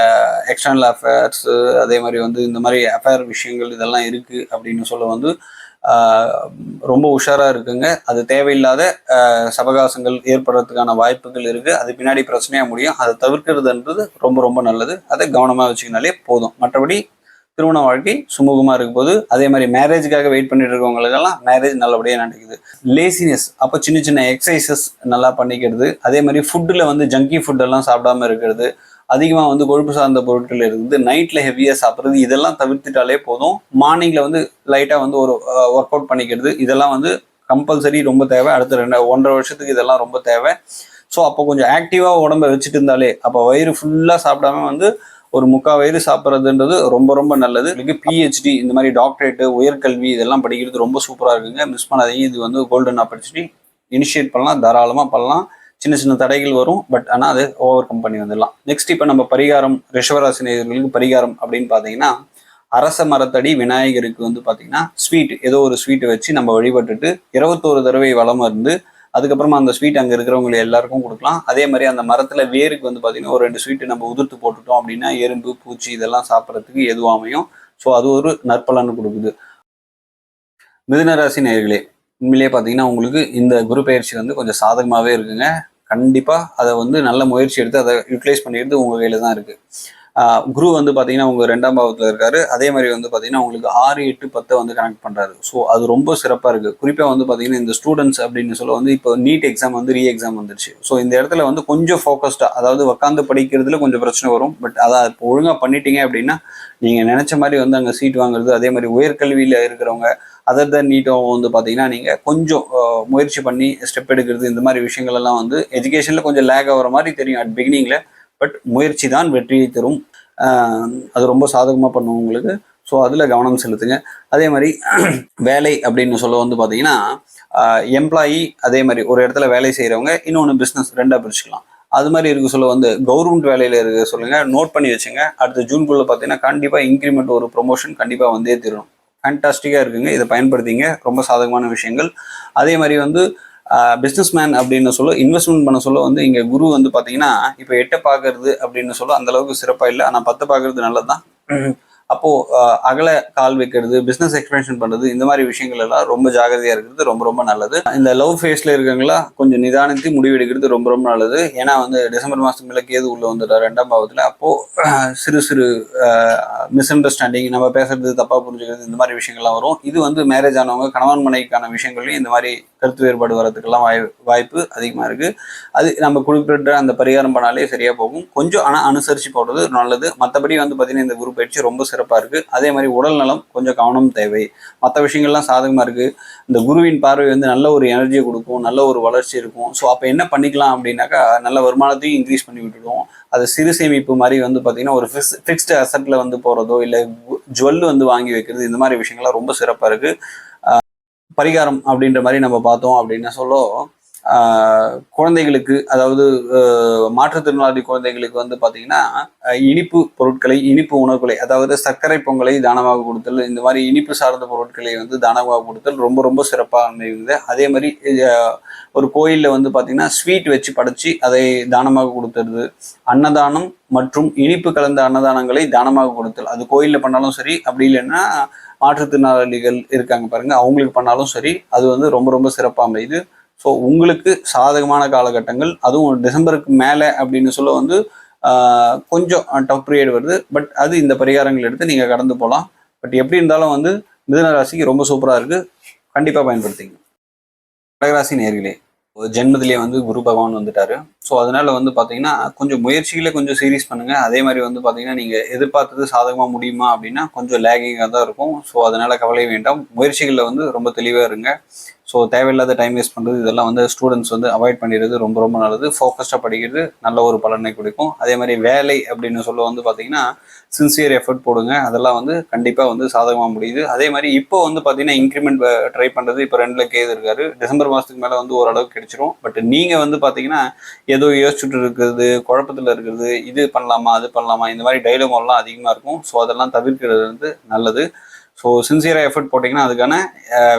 எக்ஸ்டர்னல் அஃபேர்ஸ், அதே மாதிரி வந்து இந்த மாதிரி அஃபேர் விஷயங்கள் இதெல்லாம் இருக்குது அப்படின்னு சொல்ல வந்து ரொம்ப உஷாராக இருக்குங்க. அது தேவையில்லாத சவகாசங்கள் ஏற்படுறதுக்கான வாய்ப்புகள் இருக்குது. அது பின்னாடி பிரச்சனையாக முடியும். அதை தவிர்க்கிறதுன்றது ரொம்ப ரொம்ப நல்லது. அதை கவனமாக வச்சுக்கினாலே போதும். மற்றபடி திருமண வாழ்க்கை சுமூகமாக இருக்கும் போது, அதே மாதிரி மேரேஜுக்காக வெயிட் பண்ணிட்டு இருக்கவங்களுக்கெல்லாம் மேரேஜ் நல்லபடியாக நடக்குது. லேசினஸ், அப்போ சின்ன சின்ன எக்ஸசைசஸ் நல்லா பண்ணிக்கிறது, அதே மாதிரி ஃபுட்டில் வந்து ஜங்கி ஃபுட்டெல்லாம் சாப்பிடாம இருக்கிறது, அதிகமாக வந்து கொழுப்பு சார்ந்த பொருட்கள் இருக்குது, நைட்டில் ஹெவியாக சாப்பிட்றது, இதெல்லாம் தவிர்த்துட்டாலே போதும். மார்னிங்கில் வந்து லைட்டாக வந்து ஒரு ஒர்க் அவுட் பண்ணிக்கிறது, இதெல்லாம் வந்து கம்பல்சரி ரொம்ப தேவை. அடுத்த 1.5 வருஷத்துக்கு இதெல்லாம் ரொம்ப தேவை. ஸோ அப்போ கொஞ்சம் ஆக்டிவாக உடம்பை வச்சுட்டு இருந்தாலே, அப்போ வயிறு ஃபுல்லாக சாப்பிடாம வந்து ஒரு 3/4 வயிறு சாப்பிட்றதுன்றது ரொம்ப ரொம்ப நல்லது. பிஹெச்டி, இந்த மாதிரி டாக்டரேட்டு, உயர்கல்வி இதெல்லாம் படிக்கிறது ரொம்ப சூப்பராக இருக்குங்க. மிஸ் பண்ணாதீங்க. இது வந்து கோல்டன் ஆப்பர்ச்சுனிட்டி. இனிஷியேட் பண்ணலாம், தாராளமாக பண்ணலாம். சின்ன சின்ன தடைகள் வரும், பட் ஆனால் அதை ஓவர் கம் பண்ணி வந்துடலாம். நெக்ஸ்ட் இப்போ நம்ம பரிகாரம், ரிஷபராசி நேயர்களுக்கு பரிகாரம் அப்படின்னு பார்த்தீங்கன்னா, அரச மரத்தடி விநாயகருக்கு வந்து பார்த்தீங்கன்னா ஸ்வீட், ஏதோ ஒரு ஸ்வீட்டை வச்சு நம்ம வழிபட்டுட்டு 21 தடவை வலம் இருந்து அதுக்கப்புறமா அந்த ஸ்வீட் அங்கே இருக்கிறவங்க எல்லாருக்கும் கொடுக்கலாம். அதே மாதிரி அந்த மரத்தில் வேருக்கு வந்து பார்த்தீங்கன்னா ஒரு 2 ஸ்வீட்டு நம்ம உதிர்த்து போட்டுட்டோம் அப்படின்னா எறும்பு, பூச்சி இதெல்லாம் சாப்பிட்றதுக்கு எதுவும் அமையும். ஸோ அது ஒரு நற்பலன்னு கொடுக்குது. மிதுனராசி நேயர்களே, உண்மையிலேயே பார்த்தீங்கன்னா உங்களுக்கு இந்த குரு பயிற்சி வந்து கொஞ்சம் சாதகமாகவே இருக்குங்க. கண்டிப்பாக அதை வந்து நல்ல முயற்சி எடுத்து அதை யூட்டிலைஸ் பண்ணிக்கிறது உங்கள் கையில் தான் இருக்குது. குரு வந்து பார்த்தீங்கன்னா உங்கள் 2ஆம் பாவத்தில் இருக்காரு. அதே மாதிரி வந்து பார்த்தீங்கன்னா உங்களுக்கு 6, 8, 10 வந்து கனெக்ட் பண்ணுறாரு. ஸோ அது ரொம்ப சிறப்பாக இருக்குது. குறிப்பாக வந்து பார்த்தீங்கன்னா இந்த ஸ்டூடெண்ட்ஸ் அப்படின்னு சொல்ல வந்து இப்போ நீட் எக்ஸாம் வந்து எக்ஸாம் வந்துருச்சு. ஸோ இந்த இடத்துல வந்து கொஞ்சம் ஃபோக்கஸ்டாக, அதாவது உட்காந்து படிக்கிறதுல கொஞ்சம் பிரச்சனை வரும். பட் அதை இப்போ ஒழுங்காக பண்ணிட்டீங்க அப்படின்னா நீங்கள் நினச்ச மாதிரி வந்து அங்கே சீட் வாங்குறது, அதே மாதிரி உயர்கல்வியில் இருக்கிறவங்க அதர் தன் நீட்டும் வந்து பார்த்தீங்கன்னா நீங்கள் கொஞ்சம் முயற்சி பண்ணி ஸ்டெப் எடுக்கிறது, இந்த மாதிரி விஷயங்கள் எல்லாம் வந்து எஜுகேஷனில் கொஞ்சம் லேக் ஆகிற மாதிரி தெரியும் அட் பிகினிங்கில். பட் முயற்சி தான் வெற்றியை தரும். அது ரொம்ப சாதகமாக பண்ணும் உங்களுக்கு. ஸோ அதில் கவனம் செலுத்துங்க. அதே மாதிரி வேலை அப்படின்னு சொல்ல வந்து பார்த்தீங்கன்னா எம்ப்ளாயி, அதே மாதிரி ஒரு இடத்துல வேலை செய்கிறவங்க, இன்னொன்று பிஸ்னஸ், 2ஆக பிரிச்சுக்கலாம். அது மாதிரி இருக்க சொல்ல வந்து கவர்மெண்ட் வேலையில் இருக்க சொல்லுங்க, நோட் பண்ணி வச்சுங்க. அடுத்த ஜூன்குள்ளே பார்த்தீங்கன்னா கண்டிப்பாக இன்க்ரிமெண்ட், ஒரு ப்ரொமோஷன் கண்டிப்பாக வந்தே தீரணும். ஃபேன்டாஸ்டிக்காக இருக்குங்க. இதை பயன்படுத்திங்க. ரொம்ப சாதகமான விஷயங்கள். அதே மாதிரி வந்து பிஸ்னஸ் மேன் அப்படின்னு சொல்ல, இன்வெஸ்ட்மெண்ட் பண்ண சொல்ல வந்து இங்கே குரு வந்து பார்த்தீங்கன்னா இப்போ 8 பார்க்கறது அப்படின்னு சொல்ல அந்த அளவுக்கு சிறப்பாக இல்லை. ஆனால் 10 பார்க்கறது நல்லது தான். அப்போ அகல கால் வைக்கிறது, பிஸ்னஸ் எக்ஸ்பென்ஷன் பண்றது, இந்த மாதிரி விஷயங்கள் எல்லாம் ரொம்ப ஜாகிரதையா இருக்கிறது ரொம்ப ரொம்ப நல்லது. இந்த லவ் ஃபேஸ்ல இருக்கவங்களா கொஞ்சம் நிதானித்து முடிவெடுக்கிறது ரொம்ப ரொம்ப நல்லது. ஏன்னா வந்து டிசம்பர் மாசத்துக்கு மேல கேது உள்ள வந்துட்டார் 2ஆம் பாவத்துல. அப்போ சிறு சிறு மிஸ் அண்டர்ஸ்டாண்டிங், நம்ம பேசுறது தப்பா புரிஞ்சுக்கிறது, இந்த மாதிரி விஷயங்கள்லாம் வரும். இது வந்து மேரேஜ் ஆனவங்க கணவன் மனைவிக்கான விஷயங்களையும் இந்த மாதிரி கருத்து வேறுபாடு வர்றதுக்கெல்லாம் வாய்ப்பு அதிகமா இருக்கு. அது நம்ம குறிப்பிட்ட அந்த பரிகாரம் பண்ணாலே சரியா போகும். கொஞ்சம் ஆனால் அனுசரிச்சு போடுறது நல்லது. மற்றபடி வந்து பார்த்தீங்கன்னா இந்த குரு பயிற்சி ரொம்ப சிறப்பாக இருக்கு. அதே மாதிரி உடல் நலம் கொஞ்சம் கவனம் தேவை. மற்ற விஷயங்கள்லாம் சாதகமாக இருக்கு. இந்த குருவின் பார்வை வந்து நல்ல ஒரு எனர்ஜியை கொடுக்கும், நல்ல ஒரு வளர்ச்சி இருக்கும். ஸோ அப்போ என்ன பண்ணிக்கலாம் அப்படின்னாக்கா, நல்ல வருமானத்தையும் இன்க்ரீஸ் பண்ணி விட்டுடுவோம். அது சிறு சேமிப்பு மாதிரி வந்து பார்த்தீங்கன்னா ஒரு ஃபிக்ஸ்டு அசெட்டில் வந்து போகிறதோ, இல்லை ஜுவல் வந்து வாங்கி வைக்கிறது, இந்த மாதிரி விஷயங்கள்லாம் ரொம்ப சிறப்பாக இருக்கு. பரிகாரம் அப்படின்ற மாதிரி நம்ம பார்த்தோம் அப்படின்னு சொல்ல, குழந்தைகளுக்கு, அதாவது மாற்றுத்திறனாளி குழந்தைகளுக்கு வந்து பார்த்தீங்கன்னா இனிப்பு பொருட்களை, இனிப்பு உணவுகளை, அதாவது சர்க்கரை பொங்கலை தானமாக கொடுத்தல், இந்த மாதிரி இனிப்பு சார்ந்த பொருட்களை வந்து தானமாக கொடுத்தல் ரொம்ப ரொம்ப சிறப்பாக அமைகிறது. அதே மாதிரி ஒரு கோயிலில் வந்து பார்த்தீங்கன்னா ஸ்வீட் வச்சு படைச்சி அதை தானமாக கொடுத்துருது. அன்னதானம் மற்றும் இனிப்பு கலந்த அன்னதானங்களை தானமாக கொடுத்தல், அது கோயிலில் பண்ணாலும் சரி, அப்படி இல்லைன்னா மாற்றுத்திறனாளிகள் இருக்காங்க பாருங்க, அவங்களுக்கு பண்ணாலும் சரி, அது வந்து ரொம்ப ரொம்ப சிறப்பாக அமையுது. ஸோ உங்களுக்கு சாதகமான காலகட்டங்கள், அதுவும் டிசம்பருக்கு மேலே அப்படின்னு சொல்ல வந்து கொஞ்சம் டஃப் பீரியட் வருது. பட் அது இந்த பரிகாரங்கள் எடுத்து நீங்கள் கடந்து போகலாம். பட் எப்படி இருந்தாலும் வந்து மிதுன ராசிக்கு ரொம்ப சூப்பராக இருக்குது, கண்டிப்பாக பயன்படுத்திங்க. கடகராசி நேர்களே, ஜென்மத்திலேயே வந்து குரு பகவான் வந்துட்டாரு. ஸோ அதனால வந்து பார்த்தீங்கன்னா கொஞ்சம் முயற்சிகளை கொஞ்சம் சீரியஸ் பண்ணுங்க. அதே மாதிரி வந்து பார்த்தீங்கன்னா நீங்கள் எதிர்பார்த்தது சாதகமாக முடியுமா அப்படின்னா கொஞ்சம் லேகிங்காக தான் இருக்கும். ஸோ அதனால கவலை வேண்டாம். முயற்சிகளில் வந்து ரொம்ப தெளிவாக இருங்க. ஸோ தேவையில்லாத டைம் வேஸ்ட் பண்ணுறது இதெல்லாம் வந்து ஸ்டூடெண்ட்ஸ் வந்து அவாய்ட் பண்ணிடுறது ரொம்ப ரொம்ப நல்லது. ஃபோக்கஸ்டாக படிக்கிறது நல்ல ஒரு பலனை கொடுக்கும். அதே மாதிரி வேலை அப்படின்னு சொல்ல வந்து பார்த்தீங்கன்னா சின்சியர் எஃபர்ட் போடுங்க, அதெல்லாம் வந்து கண்டிப்பாக வந்து சாதகமாக முடியுது. அதே மாதிரி இப்போ வந்து பார்த்தீங்கன்னா இன்க்ரிமெண்ட் ட்ரை பண்ணுறது, இப்போ 2ல் கேது இருக்காரு, டிசம்பர் மாதத்துக்கு மேலே வந்து ஓரளவுக்கு கிடைச்சிரும். பட் நீங்கள் வந்து பார்த்தீங்கன்னா ஏதோ யோசிச்சுட்டு இருக்கிறது, குழப்பத்தில் இருக்கிறது, இது பண்ணலாமா அது பண்ணலாமா, இந்த மாதிரி டைலமாலாம் அதிகமாக இருக்கும். ஸோ அதெல்லாம் தவிர்க்கிறது வந்து நல்லது. ஸோ சின்சியராக எஃபர்ட் போட்டிங்கன்னா அதுக்கான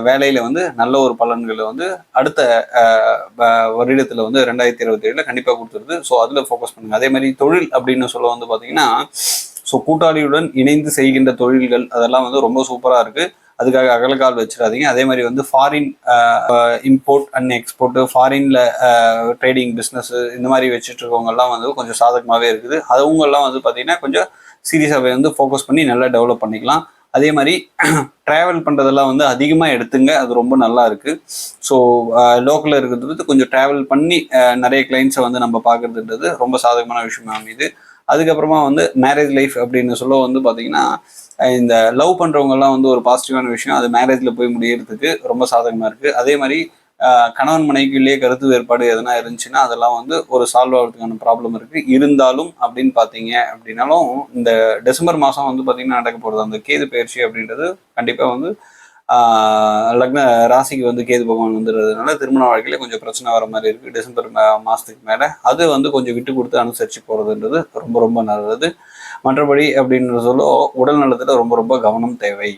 வேலையில் வந்து நல்ல ஒரு பலன்களை வந்து அடுத்த வருடத்தில் வந்து 2027 கண்டிப்பாக கொடுத்துருது. ஸோ அதில் ஃபோக்கஸ் பண்ணுங்கள். அதே மாதிரி தொழில் அப்படின்னு சொல்ல வந்து பார்த்தீங்கன்னா ஸோ கூட்டாளியுடன் இணைந்து செய்கின்ற தொழில்கள் அதெல்லாம் வந்து ரொம்ப சூப்பராக இருக்குது. அதுக்காக அகலக்கால் வச்சிடாதீங்க. அதே மாதிரி வந்து ஃபாரின் இம்போர்ட் அண்ட் எக்ஸ்போர்ட், ஃபாரின்ல ட்ரேடிங் பிஸ்னஸ் இந்த மாதிரி வச்சுட்டு இருக்கவங்கெல்லாம் வந்து கொஞ்சம் சாதகமாகவே இருக்குது. அவங்கெல்லாம் வந்து பார்த்தீங்கன்னா கொஞ்சம் சீரியஸாகவே வந்து ஃபோக்கஸ் பண்ணி நல்லா டெவலப் பண்ணிக்கலாம். அதே மாதிரி ட்ராவல் பண்ணுறதெல்லாம் வந்து அதிகமாக எடுத்துங்க, அது ரொம்ப நல்லா இருக்குது. ஸோ லோக்கலில் இருக்கிறது வந்து கொஞ்சம் ட்ராவல் பண்ணி நிறைய கிளைண்ட்ஸை வந்து நம்ம பார்க்குறதுன்றது ரொம்ப சாதகமான விஷயமா அமையுது. அதுக்கப்புறமா வந்து மேரேஜ் லைஃப் அப்படின்னு சொல்ல வந்து பார்த்தீங்கன்னா இந்த லவ் பண்ணுறவங்கெல்லாம் வந்து ஒரு பாசிட்டிவான விஷயம், அது மேரேஜில் போய் முடியறதுக்கு ரொம்ப சாதகமாக இருக்குது. அதே மாதிரி கணவன் மனைவிக்குள்ளேயே கருத்து வேறுபாடு எதனா இருந்துச்சுன்னா அதெல்லாம் வந்து ஒரு சால்வ் ஆகிறதுக்கான ப்ராப்ளம் இருக்குது. இருந்தாலும் அப்படின்னு பார்த்தீங்க அப்படின்னாலும் இந்த டிசம்பர் மாதம் வந்து பார்த்தீங்கன்னா நடக்க போகிறது அந்த கேது பயிற்சி அப்படின்றது கண்டிப்பாக வந்து லக்ன ராசிக்கு வந்து கேது பகவான் வந்துடுறதுனால திருமண வாழ்க்கையில கொஞ்சம் பிரச்சனை வர மாதிரி இருக்குது டிசம்பர் மாதத்துக்கு மேலே. அது வந்து கொஞ்சம் விட்டு கொடுத்து அனுசரித்து போகிறதுன்றது ரொம்ப ரொம்ப நல்லது. மற்றபடி அப்படின்னு சொல்ல உடல் நலத்தில் ரொம்ப ரொம்ப கவனம் தேவை.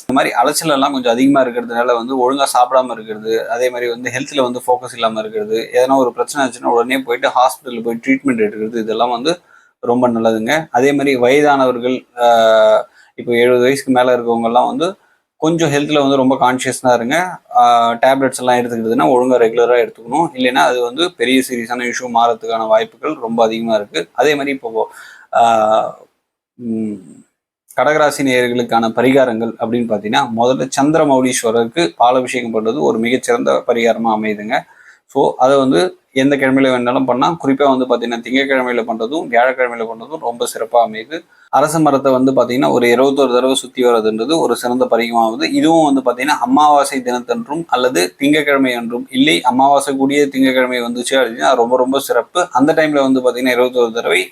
இந்த மாதிரி அலைச்சல் எல்லாம் கொஞ்சம் அதிகமாக இருக்கிறதுனால வந்து ஒழுங்காக சாப்பிடாம இருக்கிறது, அதே மாதிரி வந்து ஹெல்த்தில் வந்து ஃபோக்கஸ் இல்லாமல் இருக்கிறது, எதனா ஒரு பிரச்சனை ஆச்சுன்னா உடனே போயிட்டு ஹாஸ்பிட்டலில் போய் ட்ரீட்மெண்ட் எடுக்கிறது, இதெல்லாம் வந்து ரொம்ப நல்லதுங்க. அதே மாதிரி வயதானவர்கள், இப்போ 70 வயசுக்கு மேலே இருக்கவங்கெல்லாம் வந்து கொஞ்சம் ஹெல்த்தில் வந்து ரொம்ப கான்ஷியஸாக இருங்க. டேப்லெட்ஸ் எல்லாம் எடுத்துக்கிட்டதுன்னா ஒழுங்காக ரெகுலராக எடுத்துக்கணும். இல்லைன்னா அது வந்து பெரிய சீரியஸான இஷ்யூ மாறதுக்கான வாய்ப்புகள் ரொம்ப அதிகமாக இருக்குது. அதே மாதிரி இப்போ கடகராசி நேயர்களுக்கான பரிகாரங்கள் அப்படின்னு பார்த்தீங்கன்னா முதல்ல சந்திரமௌலீஸ்வரருக்கு பாலாபிஷேகம் பண்ணுறது ஒரு மிகச்சிறந்த பரிகாரமாக அமையுதுங்க. ஸோ அதை வந்து எந்த கிழமையில வேணாலும் பண்ணால், குறிப்பாக வந்து பார்த்தீங்கன்னா திங்கக்கிழமையில பண்ணுறதும் வியாழக்கிழமையில பண்ணுறதும் ரொம்ப சிறப்பாக அமையுது. அரச மரத்தை வந்து பார்த்தீங்கன்னா ஒரு 21 தடவை சுற்றி வர்றதுன்றது ஒரு சிறந்த பரிகமாகுது. இதுவும் வந்து பார்த்தீங்கன்னா அமாவாசை தினத்தன்றும் அல்லது திங்கக்கிழமை அன்றும், இல்லை அமாவாசை கூடிய திங்கக்கிழமை வந்துச்சு அப்படின்னா ரொம்ப ரொம்ப சிறப்பு. அந்த டைமில் வந்து பார்த்தீங்கன்னா 21 தடவை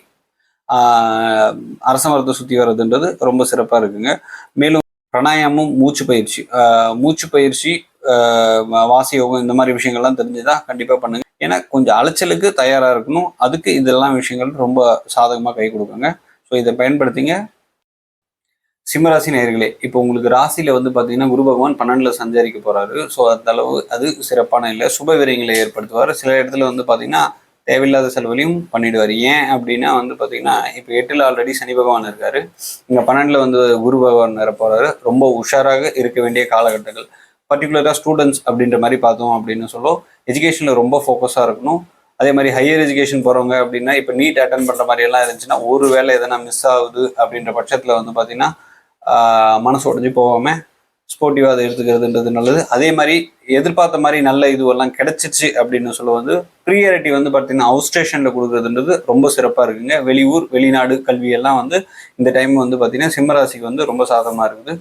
அரச மரத்தை சுற்றி வர்றதுன்றது ரொம்ப சிறப்பாக இருக்குங்க. மேலும் பிராணாயாமம், மூச்சு பயிற்சி, வாசி யோகம் இந்த மாதிரி விஷயங்கள்லாம் தெரிஞ்சுதான் கண்டிப்பாக பண்ணுங்க. ஏன்னா கொஞ்சம் அலைச்சலுக்கு தயாராக இருக்கணும். அதுக்கு இதெல்லாம் விஷயங்கள் ரொம்ப சாதகமாக கை கொடுக்குங்க. ஸோ இதை பயன்படுத்திங்க. சிம்மராசி நேயர்களே, இப்போ உங்களுக்கு ராசியில வந்து பார்த்தீங்கன்னா குரு பகவான் 12ல சஞ்சரிக்க போறாரு. ஸோ அந்த அளவு அது சிறப்பான இல்லை, சுப விரயங்களை ஏற்படுத்துவார். சில இடத்துல வந்து பார்த்தீங்கன்னா தேவையில்லாத செலவுலையும் பண்ணிடுவார். ஏன் அப்படின்னா வந்து பார்த்தீங்கன்னா இப்போ 8ல் ஆல்ரெடி சனி பகவான் இருக்காரு, இங்கே 12ல் வந்து குரு பகவான் வர போறாரு. ரொம்ப உஷாராக இருக்க வேண்டிய காலகட்டங்கள். பர்டிகுலராக ஸ்டூடெண்ட்ஸ் அப்படின்ற மாதிரி பார்த்தோம் அப்படின்னு சொல்லும் எஜுகேஷனில் ரொம்ப ஃபோக்கஸாக இருக்கணும். அதே மாதிரி ஹையர் எஜுகேஷன் போகிறவங்க அப்படின்னா இப்போ நீட் அட்டன் பண்ணுற மாதிரி எல்லாம் இருந்துச்சுன்னா ஒரு வேளை எதனா மிஸ் ஆகுது அப்படின்ற பட்சத்தில் வந்து பார்த்தீங்கன்னா மனசு உடஞ்சி போகாமல் ஸ்போர்ட்டிவாக அதை எடுத்துக்கிறதுன்றது நல்லது. அதே மாதிரி எதிர்பார்த்த மாதிரி நல்ல இதுவெல்லாம் கிடைச்சிச்சு அப்படின்னு சொல்ல வந்து ப்ரியாரிட்டி வந்து பார்த்தீங்கன்னா அவுட் ஸ்டேஷனில் கொடுக்குறதுன்றது ரொம்ப சிறப்பாக இருக்குங்க. வெளியூர் வெளிநாடு கல்வியெல்லாம் வந்து இந்த டைம் வந்து பார்த்தீங்கன்னா சிம்மராசிக்கு வந்து ரொம்ப சாதகமாக இருக்குது.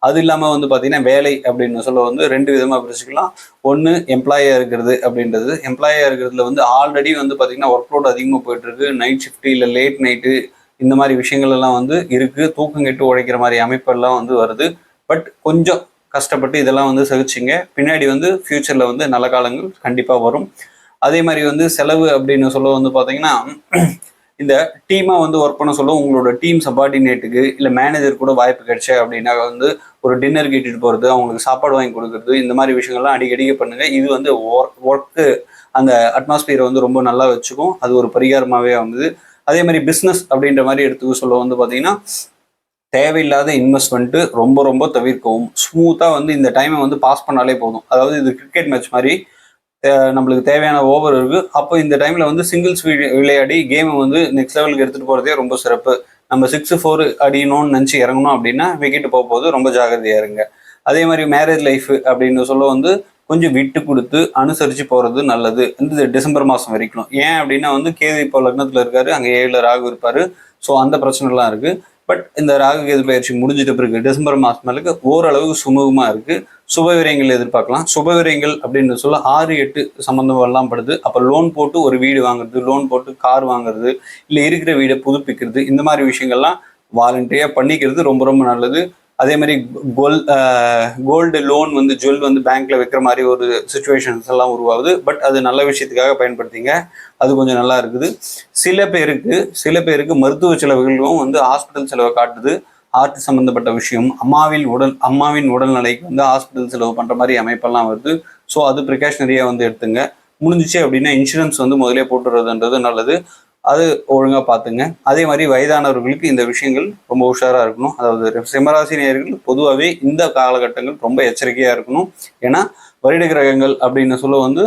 அது இல்லாமல் வந்து பார்த்தீங்கன்னா வேலை அப்படின்னு சொல்ல வந்து 2 விதமாக பிரிச்சுக்கலாம். ஒன்று எம்ப்ளாயாக இருக்கிறது அப்படின்றது. எம்ப்ளாயாக இருக்கிறதுல வந்து ஆல்ரெடி வந்து பார்த்தீங்கன்னா ஒர்க் லோட் அதிகமாக போயிட்டுருக்கு. நைட் ஷிஃப்ட்டு இல்லை லேட் நைட்டு இந்த மாதிரி விஷயங்கள் எல்லாம் வந்து இருக்குது. தூக்கம் கெட்டு உழைக்கிற மாதிரி அமைப்பெல்லாம் வந்து வருது. பட் கொஞ்சம் கஷ்டப்பட்டு இதெல்லாம் வந்து சகிச்சிங்க. பின்னாடி வந்து ஃப்யூச்சரில் வந்து நல்ல காலங்கள் கண்டிப்பாக வரும். அதே மாதிரி வந்து செலவு அப்படின்னு சொல்ல வந்து பார்த்தீங்கன்னா இந்த டீமாக வந்து ஒர்க் பண்ண சொல்ல உங்களோட டீம் சப்பார்டினேட்டுக்கு இல்லை மேனேஜர் கூட வாய்ப்பு கிடைச்சா அப்படின்னா வந்து ஒரு டின்னருக்கு இட்டுட்டு போகிறது, அவங்களுக்கு சாப்பாடு வாங்கி கொடுக்குறது, இந்த மாதிரி விஷயங்கள்லாம் அடிக்கடிக்க பண்ணுங்க. இது வந்து ஒர்க்கு அந்த அட்மாஸ்பியரை வந்து ரொம்ப நல்லா வச்சுக்கும். அது ஒரு பரிகாரமாகவே வந்து. அதே மாதிரி பிஸ்னஸ் அப்படின்ற மாதிரி எடுத்துக்க சொல்ல வந்து பார்த்தீங்கன்னா தேவையில்லாத இன்வெஸ்ட்மெண்ட்டு ரொம்ப ரொம்ப தவிர்க்கவும். ஸ்மூத்தாக வந்து இந்த டைமை வந்து பாஸ் பண்ணாலே போதும். அதாவது இது கிரிக்கெட் மேட்ச் மாதிரி நம்மளுக்கு தேவையான ஓவர் இருக்கு. அப்போ இந்த டைம்ல வந்து சிங்கிள்ஸ் விளையாடி கேமை வந்து நெக்ஸ்ட் லெவலுக்கு எடுத்துட்டு போறதே ரொம்ப சிறப்பு. நம்ம 6-4 அடிக்கணும்னு நினச்சி இறங்கணும் அப்படின்னா விக்கெட்டு போகும்போது ரொம்ப ஜாகிரதையா இருங்க. அதே மாதிரி மேரேஜ் லைஃப் அப்படின்னு சொல்ல வந்து கொஞ்சம் விட்டு கொடுத்து அனுசரித்து போகிறது நல்லது. இந்த டிசம்பர் மாதம் வரைக்கும். ஏன் அப்படின்னா வந்து கேது இப்போ லக்னத்தில் இருக்காரு, அங்கே 7ல் ராகு இருப்பார். ஸோ அந்த பிரச்சனைலாம் இருக்குது. பட் இந்த ராகு கேது பயிற்சி முடிஞ்சிட்ட பிறகு டிசம்பர் மாதம் மேலுக்கு ஓரளவுக்கு சுமூகமாக இருக்குது. சுபவிரயங்கள் எதிர்பார்க்கலாம். சுபவிரயங்கள் அப்படின்னு சொல்ல 6-8 சம்மந்தமெல்லாம் படுது. அப்போ லோன் போட்டு ஒரு வீடு வாங்குறது, லோன் போட்டு கார் வாங்குறது, இல்லை இருக்கிற வீடை புதுப்பிக்கிறது, இந்த மாதிரி விஷயங்கள்லாம் வாலண்டியாக பண்ணிக்கிறது ரொம்ப ரொம்ப நல்லது. அதே மாதிரி கோல்டு லோன் வந்து ஜுவல் வந்து பேங்க்ல வைக்கிற மாதிரி ஒரு சுச்சுவேஷன்ஸ் எல்லாம் உருவாகுது. பட் அது நல்ல விஷயத்துக்காக பயன்படுத்திங்க. அது கொஞ்சம் நல்லா இருக்குது. சில பேருக்கு மருத்துவ செலவுகளும் வந்து ஹாஸ்பிட்டல் செலவை காட்டுது. ஹார்ட் சம்மந்தப்பட்ட விஷயம், அம்மாவின் உடல்நிலைக்கு வந்து ஹாஸ்பிட்டல் செலவு பண்ற மாதிரி அமைப்பெல்லாம் வருது. ஸோ அது ப்ரிகாஷனரியா வந்து எடுத்துங்க. முடிஞ்சிச்சு அப்படின்னா இன்சூரன்ஸ் வந்து முதலே போட்டுறதுன்றது நல்லது. அது ஒழுங்காக பார்த்துங்க. அதே மாதிரி வயதானவர்களுக்கு இந்த விஷயங்கள் ரொம்ப உஷாராக இருக்கணும். அதாவது சிம்மராசி நேயர்கள் பொதுவாகவே இந்த காலகட்டங்கள் ரொம்ப எச்சரிக்கையாக இருக்கணும். ஏன்னா வருட கிரகங்கள் அப்படின்னு சொல்ல வந்து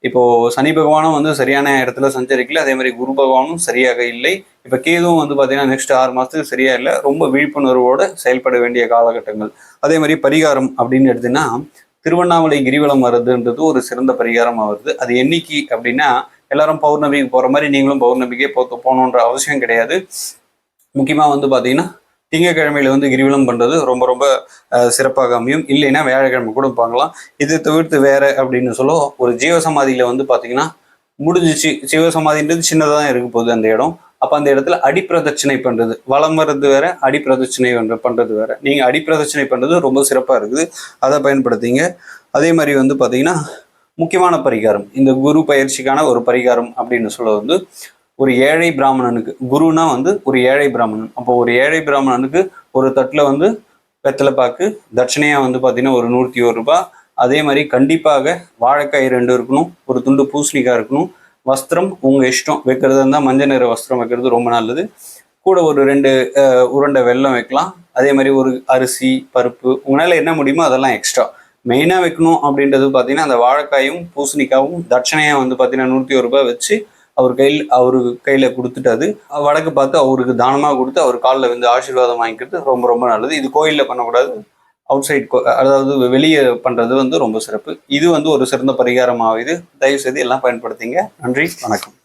இப்போ சனி பகவானும் வந்து சரியான இடத்துல சஞ்சரிக்கல, அதே மாதிரி குரு பகவானும் சரியாக இல்லை. இப்போ கேதுவும் வந்து பார்த்தீங்கன்னா நெக்ஸ்ட் 6 மாதத்துக்கு சரியா இல்லை. ரொம்ப விழிப்புணர்வோடு செயல்பட வேண்டிய காலகட்டங்கள். அதே மாதிரி பரிகாரம் அப்படின்னு எடுத்தீங்கன்னா திருவண்ணாமலை கிரிவலம் வர்றதுன்றது ஒரு சிறந்த பரிகாரமாக வருது. அது என்னைக்கு அப்படின்னா எல்லாரும் பௌர்ணமிக்கு போகிற மாதிரி நீங்களும் பௌர்ணமிக்கே போகணுன்ற அவசியம் கிடையாது. முக்கியமாக வந்து பார்த்தீங்கன்னா திங்கக்கிழமையில வந்து கிரிவலம் பண்ணுறது ரொம்ப ரொம்ப சிறப்பாக அமையும். இல்லைன்னா வியாழக்கிழமை கூட பார்க்கலாம். இது தவிர்த்து வேற அப்படின்னு சொல்ல ஒரு ஜீவசமாதியில் வந்து பார்த்தீங்கன்னா முடிஞ்சிச்சு. ஜீவசமாதின்றது சின்னதாக தான் இருக்க போகுது அந்த இடம். அப்போ அந்த இடத்துல அடிப்பிரதட்சணை பண்ணுறது, வலம் வர்றது வேற, அடிப்பிரதட்சணை பண்ணுறது வேற. நீங்கள் அடிப்பிரதட்சணை பண்ணுறது ரொம்ப சிறப்பாக இருக்குது. அதை பயன்படுத்திங்க. அதே மாதிரி வந்து பார்த்தீங்கன்னா முக்கியமான பரிகாரம், இந்த குரு பயிற்சிக்கான ஒரு பரிகாரம் அப்படின்னு சொல்ல வந்து ஒரு ஏழை பிராமணனுக்கு, குருனா வந்து ஒரு ஏழை பிராமணன். அப்போ ஒரு ஏழை பிராமணனுக்கு ஒரு தட்டில் வந்து வெத்தலைப்பாக்கு தட்சணையாக வந்து பார்த்தீங்கன்னா ஒரு 101 ரூபாய். அதே மாதிரி கண்டிப்பாக வாழைக்காய் 2 இருக்கணும், ஒரு துண்டு பூசணிக்காய் இருக்கணும். வஸ்திரம் உங்கள் இஷ்டம், வைக்கிறதா இருந்தால் மஞ்சள் நிற வஸ்திரம் வைக்கிறது ரொம்ப நல்லது. கூட ஒரு 2 உருண்டை வெல்லம் வைக்கலாம். அதே மாதிரி ஒரு அரிசி பருப்பு உங்களால் என்ன முடியுமோ அதெல்லாம் எக்ஸ்ட்ரா. மெயினாக வைக்கணும் அப்படின்றது பார்த்தீங்கன்னா அந்த வாழைக்காயும் பூசணிக்காவும் தட்சணையாக வந்து பார்த்தீங்கன்னா 101 ரூபாய் வச்சு அவரு கையில் கொடுத்துட்டு அது வடக்கு பார்த்து அவருக்கு தானமாக கொடுத்து அவர் காலில் வந்து ஆசீர்வாதம் வாங்கிக்கிறது ரொம்ப ரொம்ப நல்லது. இது கோயிலில் பண்ணக்கூடாது, அவுட் சைட் அதாவது வெளியே பண்ணுறது வந்து ரொம்ப சிறப்பு. இது வந்து ஒரு சிறந்த பரிகாரமாகுது. தயவு செய்து எல்லாம் பயன்படுத்திங்க. நன்றி, வணக்கம்.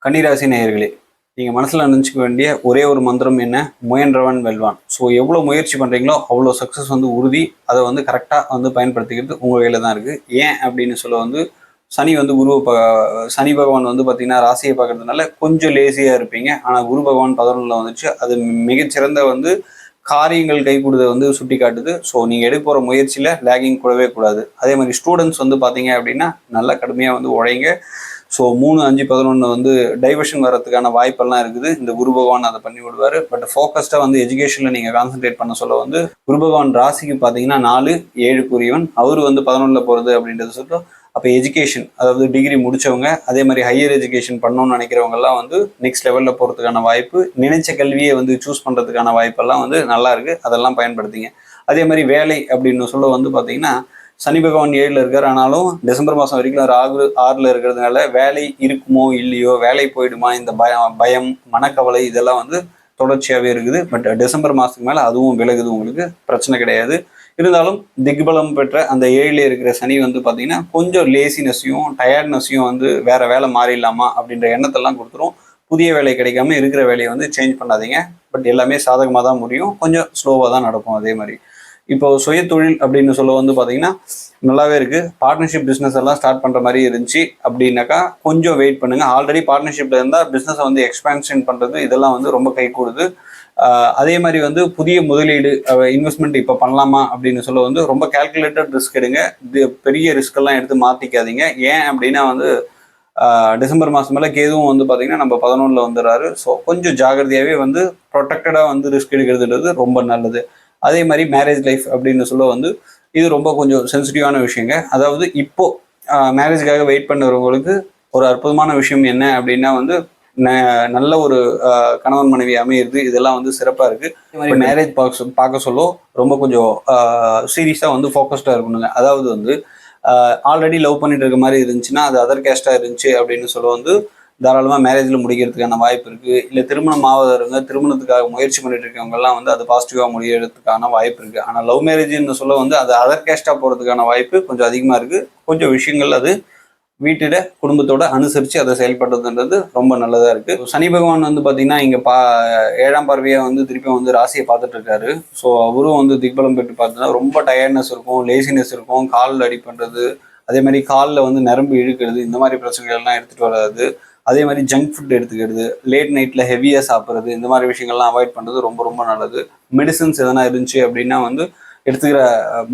கன்னிராசி நேயர்களே, நீங்கள் மனசில் நினச்சிக்க வேண்டிய ஒரே ஒரு மந்திரம் என்ன? முயன்றவன் வெல்வான். ஸோ எவ்வளோ முயற்சி பண்ணுறீங்களோ அவ்வளோ சக்ஸஸ் வந்து உறுதி. அதை வந்து கரெக்டாக வந்து பயன்படுத்திக்கிறது உங்கள் கையில் தான் இருக்குது. ஏன் அப்படின்னு சொல்ல வந்து சனி வந்து சனி பகவான் வந்து பார்த்தீங்கன்னா ராசியை பார்க்கறதுனால கொஞ்சம் லேசியாக இருப்பீங்க. ஆனால் குரு பகவான் 11ல் வந்துச்சு. அது மிகச்சிறந்த வந்து காரியங்கள் கைகூடுதை வந்து சுட்டி காட்டுது. ஸோ நீங்கள் எடுக்க போகிற முயற்சியில் லேகிங் கூடவே கூடாது. அதே மாதிரி ஸ்டூடெண்ட்ஸ் வந்து பார்த்தீங்க அப்படின்னா நல்லா கடுமையாக வந்து உழைங்க. ஸோ 3, 5, 11 வந்து டைவர்ஷன் வரதுக்கான வாய்ப்பெல்லாம் இருக்குது. இந்த குரு பகவான் அதை பண்ணி விடுவார். பட் ஃபோக்கஸ்டாக வந்து எஜுகேஷனில் நீங்கள் கான்சென்ட்ரேட் பண்ண சொல்ல வந்து குரு பகவான் ராசிக்கு பார்த்தீங்கன்னா 4, 7 அவர் வந்து 11ல் போகிறது அப்படின்றது சொல்லிட்டு. அப்போ எஜுகேஷன், அதாவது டிகிரி முடித்தவங்க, அதே மாதிரி ஹையர் எஜுகேஷன் பண்ணணும்னு நினைக்கிறவங்கெல்லாம் வந்து நெக்ஸ்ட் லெவலில் போகிறதுக்கான வாய்ப்பு, நினைச்ச கல்வியை வந்து சூஸ் பண்ணுறதுக்கான வாய்ப்பெல்லாம் வந்து நல்லா இருக்குது. அதெல்லாம் பயன்படுத்திங்க. அதே மாதிரி வேலை அப்படின்னு சொல்ல வந்து பார்த்தீங்கன்னா சனி பகவான் 7ல் இருக்கார். ஆனாலும் டிசம்பர் மாதம் வரைக்கும் ராகு 6ல் இருக்கிறதுனால வேலை இருக்குமோ இல்லையோ, வேலை போயிடுமா, இந்த பயம் மனக்கவலை இதெல்லாம் வந்து தொடர்ச்சியாகவே இருக்குது. பட் டிசம்பர் மாதத்துக்கு மேலே அதுவும் விலகுது, உங்களுக்கு பிரச்சனை கிடையாது. இருந்தாலும் திக்பலம் பெற்ற அந்த 7ல் இருக்கிற சனி வந்து பார்த்தீங்கன்னா கொஞ்சம் லேசினஸையும் டயர்ட்னஸையும் வந்து வேற வேலை மாறிடலாமா அப்படின்ற எண்ணத்தெல்லாம் கொடுத்துரும். புதிய வேலை கிடைக்காம இருக்கிற வேலையை வந்து சேஞ்ச் பண்ணாதீங்க. பட் எல்லாமே சாதகமாக தான் முடியும், கொஞ்சம் ஸ்லோவாக தான் நடக்கும். அதே மாதிரி இப்போ சுய தொழில் அப்படின்னு சொல்ல வந்து பார்த்தீங்கன்னா நல்லாவே இருக்கு. பார்ட்னர்ஷிப் பிஸ்னஸ் எல்லாம் ஸ்டார்ட் பண்ற மாதிரி இருந்துச்சு அப்படின்னாக்கா கொஞ்சம் வெயிட் பண்ணுங்க. ஆல்ரெடி பார்ட்னர்ஷிப்ல இருந்தால் பிஸ்னஸை வந்து எக்ஸ்பான்ஷன் பண்றது இதெல்லாம் வந்து ரொம்ப கை கூடுது. அதே மாதிரி வந்து புதிய முதலீடு இன்வெஸ்ட்மெண்ட் இப்போ பண்ணலாமா அப்படின்னு சொல்ல வந்து ரொம்ப கால்குலேட்டட் ரிஸ்க் எடுங்க. பெரிய ரிஸ்க் எல்லாம் எடுத்து மாத்திக்காதீங்க. ஏன் அப்படின்னா வந்து டிசம்பர் மாதம் மேலே கேதுவும் வந்து பார்த்தீங்கன்னா நம்ம 11ல் வந்துடுறாரு. ஸோ கொஞ்சம் ஜாகிரதையாகவே வந்து ப்ரொடெக்டடாக வந்து ரிஸ்க் எடுக்கிறதுன்றது ரொம்ப நல்லது. அதே மாதிரி மேரேஜ் லைஃப் அப்படின்னு சொல்ல வந்து இது ரொம்ப கொஞ்சம் சென்சிட்டிவான விஷயங்க. அதாவது இப்போ மேரேஜுக்காக வெயிட் பண்ணுறவங்களுக்கு ஒரு அற்புதமான விஷயம் என்ன அப்படின்னா வந்து நல்ல ஒரு கணவன் மனைவி அமையிறது இதெல்லாம் வந்து சிறப்பாக இருக்கு. இதே மாதிரி மேரேஜ் பார்க்க சொல்ல ரொம்ப கொஞ்சம் சீரியஸாக வந்து ஃபோக்கஸ்டாக இருக்கணுங்க. அதாவது வந்து ஆல்ரெடி லவ் பண்ணிட்டு இருக்க மாதிரி இருந்துச்சுன்னா அது அதர் கேஸ்டாக இருந்துச்சு அப்படின்னு சொல்ல வந்து தாராளமாக மேரேஜில் முடிக்கிறதுக்கான வாய்ப்பு இருக்குது. இல்லை திருமணம் ஆவதவங்க திருமணத்துக்காக முயற்சி பண்ணிட்டு இருக்கவங்கலாம் வந்து அது பாசிட்டிவாக முடியறதுக்கான வாய்ப்பு இருக்குது. ஆனால் லவ் மேரேஜ்னு சொல்ல வந்து அது அதர் கேஸ்டாக போகிறதுக்கான வாய்ப்பு கொஞ்சம் அதிகமாக இருக்குது. கொஞ்சம் விஷயங்கள் அது வீட்டிட குடும்பத்தோட அனுசரித்து அதை செயல்படுறதுன்றது ரொம்ப நல்லதாக இருக்குது. சனி பகவான் வந்து பார்த்தீங்கன்னா இங்கே 7ஆம் பார்வையாக வந்து திருப்பி வந்து ராசியை பார்த்துட்டு இருக்காரு. ஸோ அவரும் வந்து திக்பலம் பெற்று பார்த்தீங்கன்னா ரொம்ப டயர்ட்னஸ் இருக்கும், லேசினஸ் இருக்கும், காலில் அடி பண்ணுறது, அதே மாதிரி காலில் வந்து நரம்பு இழுக்கிறது, இந்த மாதிரி பிரச்சனைகள்லாம் எடுத்துகிட்டு வராது. அதே மாதிரி ஜங்க் ஃபுட் எடுத்துக்கிறது, லேட் நைட்டில் ஹெவியாக சாப்பிட்றது, இந்த மாதிரி விஷயங்கள்லாம் அவாய்ட் பண்ணுறது ரொம்ப ரொம்ப நல்லது. மெடிசன்ஸ் எதனா இருந்துச்சு அப்படின்னா வந்து எடுத்துக்கிற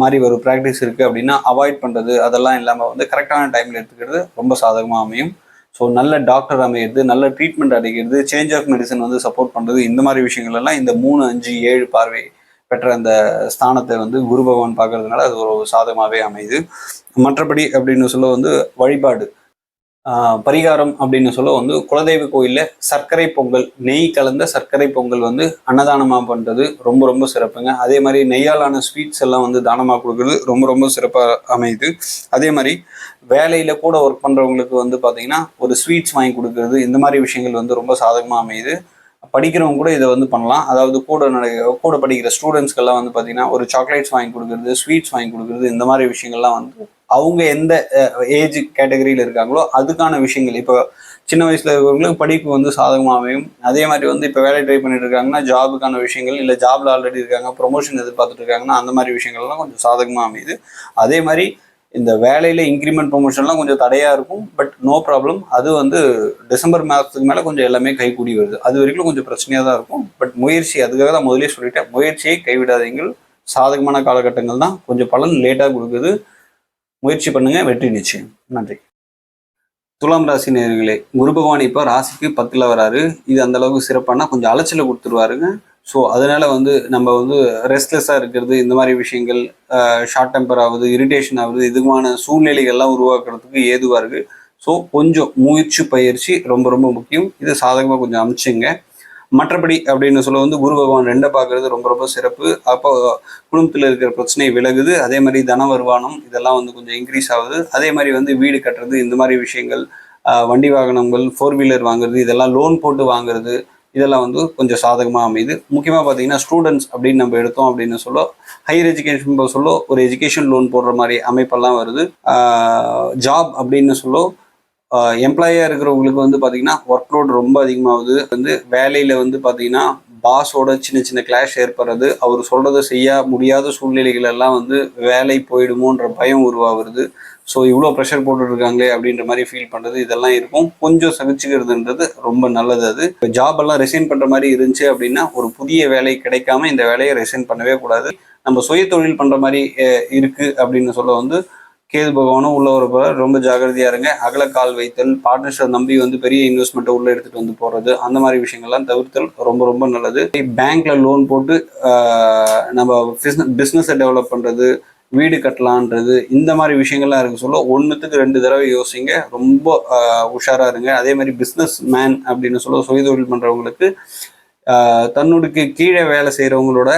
மாதிரி ஒரு ப்ராக்டிஸ் இருக்குது அப்படின்னா அவாய்ட் பண்ணுறது, அதெல்லாம் இல்லாமல் வந்து கரெக்டான டைமில் எடுத்துக்கிறது ரொம்ப சாதகமாக அமையும். ஸோ நல்ல டாக்டர் அமையிறது, நல்ல ட்ரீட்மெண்ட் அடைக்கிறது, சேஞ்ச் ஆஃப் மெடிசன் வந்து சப்போர்ட் பண்ணுறது, இந்த மாதிரி விஷயங்கள் எல்லாம் இந்த 3, 5, 7 பார்வை பெற்ற அந்த ஸ்தானத்தை வந்து குரு பகவான் பார்க்கறதுனால அது ஒரு சாதகமாகவே அமையுது. மற்றபடி அப்படின்னு சொல்ல வந்து வழிபாடு பரிகாரம் அப்படின்னு சொல்ல வந்து குலதெய்வ கோயிலில் சர்க்கரை பொங்கல், நெய் கலந்த சர்க்கரை பொங்கல் வந்து அன்னதானமாக பண்ணுறது ரொம்ப ரொம்ப சிறப்புங்க. அதே மாதிரி நெய்யாலான ஸ்வீட்ஸ் எல்லாம் வந்து தானமாக கொடுக்குறது ரொம்ப ரொம்ப சிறப்பாக அமையுது. அதே மாதிரி வேலையில் கூட ஒர்க் பண்ணுறவங்களுக்கு வந்து பார்த்திங்கன்னா ஒரு ஸ்வீட்ஸ் வாங்கி கொடுக்குறது, இந்த மாதிரி விஷயங்கள் வந்து ரொம்ப சாதகமாக அமையுது. படிக்கிறவங்க கூட இதை வந்து பண்ணலாம். அதாவது கூட படிக்கிற ஸ்டூடெண்ட்ஸ்க்கெல்லாம் வந்து பார்த்திங்கன்னா ஒரு சாக்லேட்ஸ் வாங்கி கொடுக்குறது, ஸ்வீட்ஸ் வாங்கி கொடுக்குறது, இந்த மாதிரி விஷயங்கள்லாம் வந்து அவங்க எந்த ஏஜ் கேட்டகரியில் இருக்காங்களோ அதுக்கான விஷயங்கள். இப்போ சின்ன வயசுல இருக்கிறவங்களுக்கு படிப்பு வந்து சாதகமாகவும், அதே மாதிரி வந்து இப்போ வேலை ட்ரை பண்ணிட்டு இருக்காங்கன்னா ஜாபுக்கான விஷயங்கள், இல்லை ஜாப்ல ஆல்ரெடி இருக்காங்க ப்ரொமோஷன் எதிர்பார்த்துட்டு இருக்காங்கன்னா அந்த மாதிரி விஷயங்கள்லாம் கொஞ்சம் சாதகமாக அமையுது. அதே மாதிரி இந்த வேலையில இன்க்ரிமெண்ட் ப்ரொமோஷன்லாம் கொஞ்சம் தடையாக இருக்கும். பட் நோ ப்ராப்ளம், அது வந்து டிசம்பர் மாதத்துக்கு மேலே கொஞ்சம் எல்லாமே கைகூடி வருது. அது வரைக்கும் கொஞ்சம் பிரச்சனையாக தான் இருக்கும். பட் முயற்சி, அதுக்காக தான் முதலே சொல்லிட்டேன், முயற்சியை கைவிடாதீங்கள். சாதகமான காலகட்டங்கள் தான், கொஞ்சம் பலன் லேட்டாக கொடுக்குது. முயற்சி பண்ணுங்க, வெற்றி நிச்சயம். நன்றி. துலாம் ராசி நேயர்களே, குரு பகவான் இப்போ ராசிக்கு 10ல் வராரு. இது அந்த அளவுக்கு சிறப்பானா கொஞ்சம் அலைச்சலை கொடுத்துருவாருங்க. ஸோ அதனால வந்து நம்ம வந்து ரெஸ்ட்லெஸ்ஸாக இருக்கிறது, இந்த மாதிரி விஷயங்கள், ஷார்ட் டெம்பர் ஆகுது, இரிட்டேஷன் ஆகுது, இதுமான சூழ்நிலைகள்லாம் உருவாக்குறதுக்கு ஏதுவாக இருக்குது. ஸோ கொஞ்சம் முயற்சி பயிற்சி ரொம்ப ரொம்ப முக்கியம். இது சாதகமாக கொஞ்சம் அமைச்சுங்க. மற்றபடி அப்படின்னு சொல்ல வந்து குரு பகவான் 2 பார்க்கறது ரொம்ப ரொம்ப சிறப்பு. அப்போ குடும்பத்தில் இருக்கிற பிரச்சனை விலகுது. அதே மாதிரி தன வருமானம் இதெல்லாம் வந்து கொஞ்சம் இன்க்ரீஸ் ஆகுது. அதே மாதிரி வந்து வீடு கட்டுறது, இந்த மாதிரி விஷயங்கள், வண்டி வாகனங்கள், 4 வீலர் வாங்குறது, இதெல்லாம் லோன் போட்டு வாங்குறது, இதெல்லாம் வந்து கொஞ்சம் சாதகமாக அமையுது. முக்கியமாக பார்த்தீங்கன்னா ஸ்டூடெண்ட்ஸ் அப்படின்னு நம்ம எடுத்தோம் அப்படின்னு சொல்ல ஹையர் எஜுகேஷன் சொல்ல ஒரு எஜுகேஷன் லோன் போடுற மாதிரி அமைப்பெல்லாம் வருது. ஜாப் அப்படின்னு சொல்ல எம்ப்ளாயாக இருக்கிறவங்களுக்கு வந்து பார்த்தீங்கன்னா ஒர்க் லோட் ரொம்ப அதிகமாகுது. வந்து வேலையில் வந்து பார்த்தீங்கன்னா பாஸோட சின்ன சின்ன கிளாஷ் ஏற்படுறது, அவர் சொல்கிறத செய்ய முடியாத சூழ்நிலைகள் எல்லாம் வந்து வேலை போயிடுமோன்ற பயம் உருவாகுறது. ஸோ இவ்வளோ ப்ரெஷர் போட்டுருக்காங்களே அப்படின்ற மாதிரி ஃபீல் பண்ணுறது, இதெல்லாம் இருக்கும். கொஞ்சம் சகிச்சுக்கிறதுன்றது ரொம்ப நல்லது. அது இப்போ ஜாப் எல்லாம் ரிசைன் பண்ணுற மாதிரி இருந்துச்சு அப்படின்னா ஒரு புதிய வேலை கிடைக்காம இந்த வேலையை ரிசைன் பண்ணவே கூடாது. நம்ம சுய தொழில் பண்ணுற மாதிரி இருக்குது அப்படின்னு சொல்ல வந்து கேது பகவானும் உள்ள ஒரு ரொம்ப ஜாகிரதையா இருங்க. அகலக்கால் வைத்தல், பார்ட்னர்ஷிப் நம்பி வந்து பெரிய இன்வெஸ்ட்மெண்ட்டை உள்ள எடுத்துட்டு வந்து போறது, அந்த மாதிரி விஷயங்கள்லாம் தவிர்த்தல் ரொம்ப ரொம்ப நல்லது. பேங்க்ல லோன் போட்டு நம்ம பிஸ்னஸை டெவலப் பண்றது, வீடு கட்டலான்றது, இந்த மாதிரி விஷயங்கள்லாம் இருக்கு சொல்ல 1க்கு 2 தடவை யோசிங்க. ரொம்ப உஷாரா இருங்க. அதே மாதிரி பிஸ்னஸ் மேன் அப்படின்னு சொல்ல சுயதொழில் பண்றவங்களுக்கு தன்னுடைய கீழே வேலை செய்யறவங்களோட